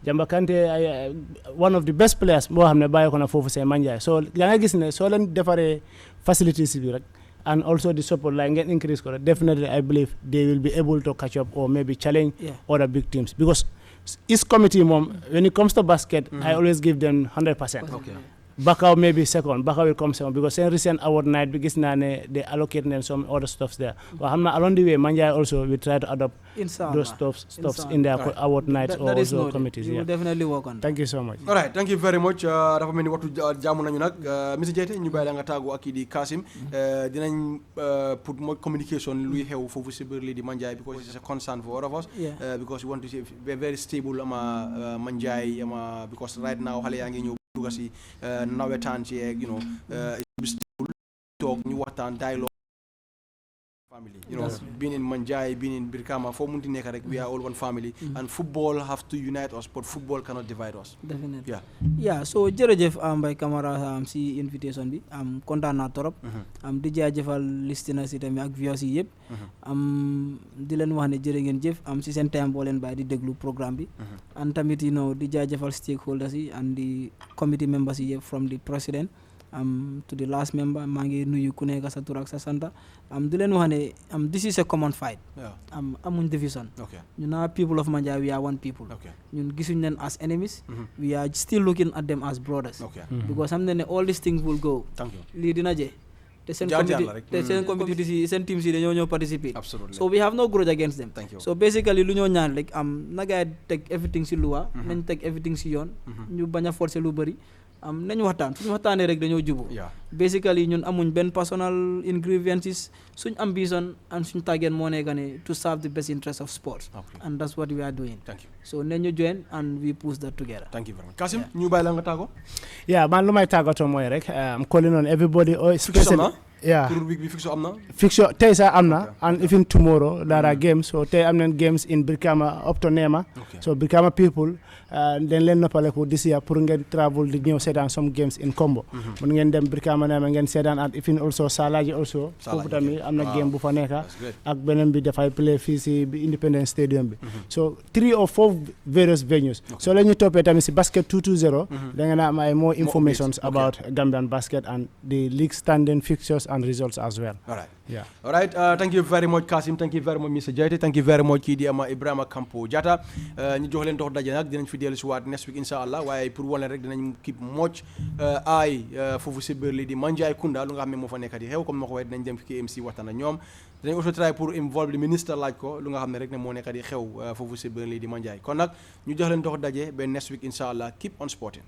Jamba Kante one of the best players mo xamne baye ko na fofu say Manjai. So ya nga gis ne so len defare facilities bi rek and also the support like get increase ko definitely I believe they will be able to catch up or maybe challenge other big teams because each committee mom when it comes to basket I always give them 100%. Bakau maybe second, Bakau will come second because in recent award night because they allocate them some other stuffs there. But along the way Manjai also will try to adopt those stuffs in their award nights or also committees. We will definitely work on. Thank you so much. All right, thank you very much. Dafa melni waxtu jaamu nañu nak Mr. Jaiteh ñu bayla nga tagu ak di Kassim dinañ put more communication luy xew fofu ci biir li di Manjai because it's a concern for all of us because we want to see very stable Manjai because right now xale yaangi ñew si nawetaan ci you know talk ñu waxtaan dialogue family you know being in Manjai being in Brikama fo munti nekk rek we are all one family and football have to unite us but football cannot divide us definitely so jërëjëf Mbay Camara si invitation bi kontaan naa torop di jaajëfal listeners yi tamit ak viewers yi yëpp di leen wax ne jërë ngeen jëf si seen time boo leen bàyyi di déglu programme bi and tamit you know di jaajëfal stakeholders yi and the committee members yi yëpp from the president to the last member maa ngi nuyu ku nekk sa tur ak sa santa di leen wax ne this is a common fight amuñ division ñu naa people of Manjai we are one people ñun gisuñ leen as enemies we are still looking at them as brothers because xam ne all these things will go lii dina je te seen community si seen team si dañoo ñëw participate so we have no grudge against them so basically lu ñoo ñaan rek na gaay teg everything si loi nañ teg everything si yoon ñu bañ a forcer lu bëri nañ waxtaan suñu waxtaanee rek dañoo jubu basically ñun amuñ benn personal grievances suñ ambition and suñ target moo nekk ne to serve the best interest of sports and that's what we are doing so nañ ñu join and we push that together. Thank you very much. Kasim ñu bàyyi la nga tàggoo. man lu may tàggatoo mooy rek I'm calling on everybody especially pour week bi fixo am na. Fixture tey sax am na and even tomorrow there are games so tey am nañ games in Brikama up to Nema so Brikama people dañ leen noppaleku this year pour ngeen travel di ñëw seetaan some games in Kombo mun ngeen dem Brikama Nema ngeen seetaan and even also Salaji also foofu tamit am na game bu fa nekka ak beneen bi dafay play fii si Independence Stadium bi so 3 or 4 various venues so la ñu toppee tamit si basket 220 da ngeen am ay more informations about Gambian basket and the league standing fixtures and results as well. All right. Thank you very much, Kasim. Thank you very much, Mr. Jaiteh. Thank you very much, kii di ama Ibrahima Kampo Jatta. ñu jox leen dox daje nag dinañ fi dellu si waat next week inshallah waaye pour wane rek dinañ keep much ay foofu si biir lii di Manjai Kunda lu nga xam ne moo fa nekk di xew comme ma ko waxee dinañ dem fi KMC waxtaan ak ñoom dinañ also try pour involve le ministre laaj ko lu nga xam ne rek ne moo nekk di xew foofu si biir lii di Manjai kon nag ñu jox leen dox daje ba next week inshallah keep on sporting.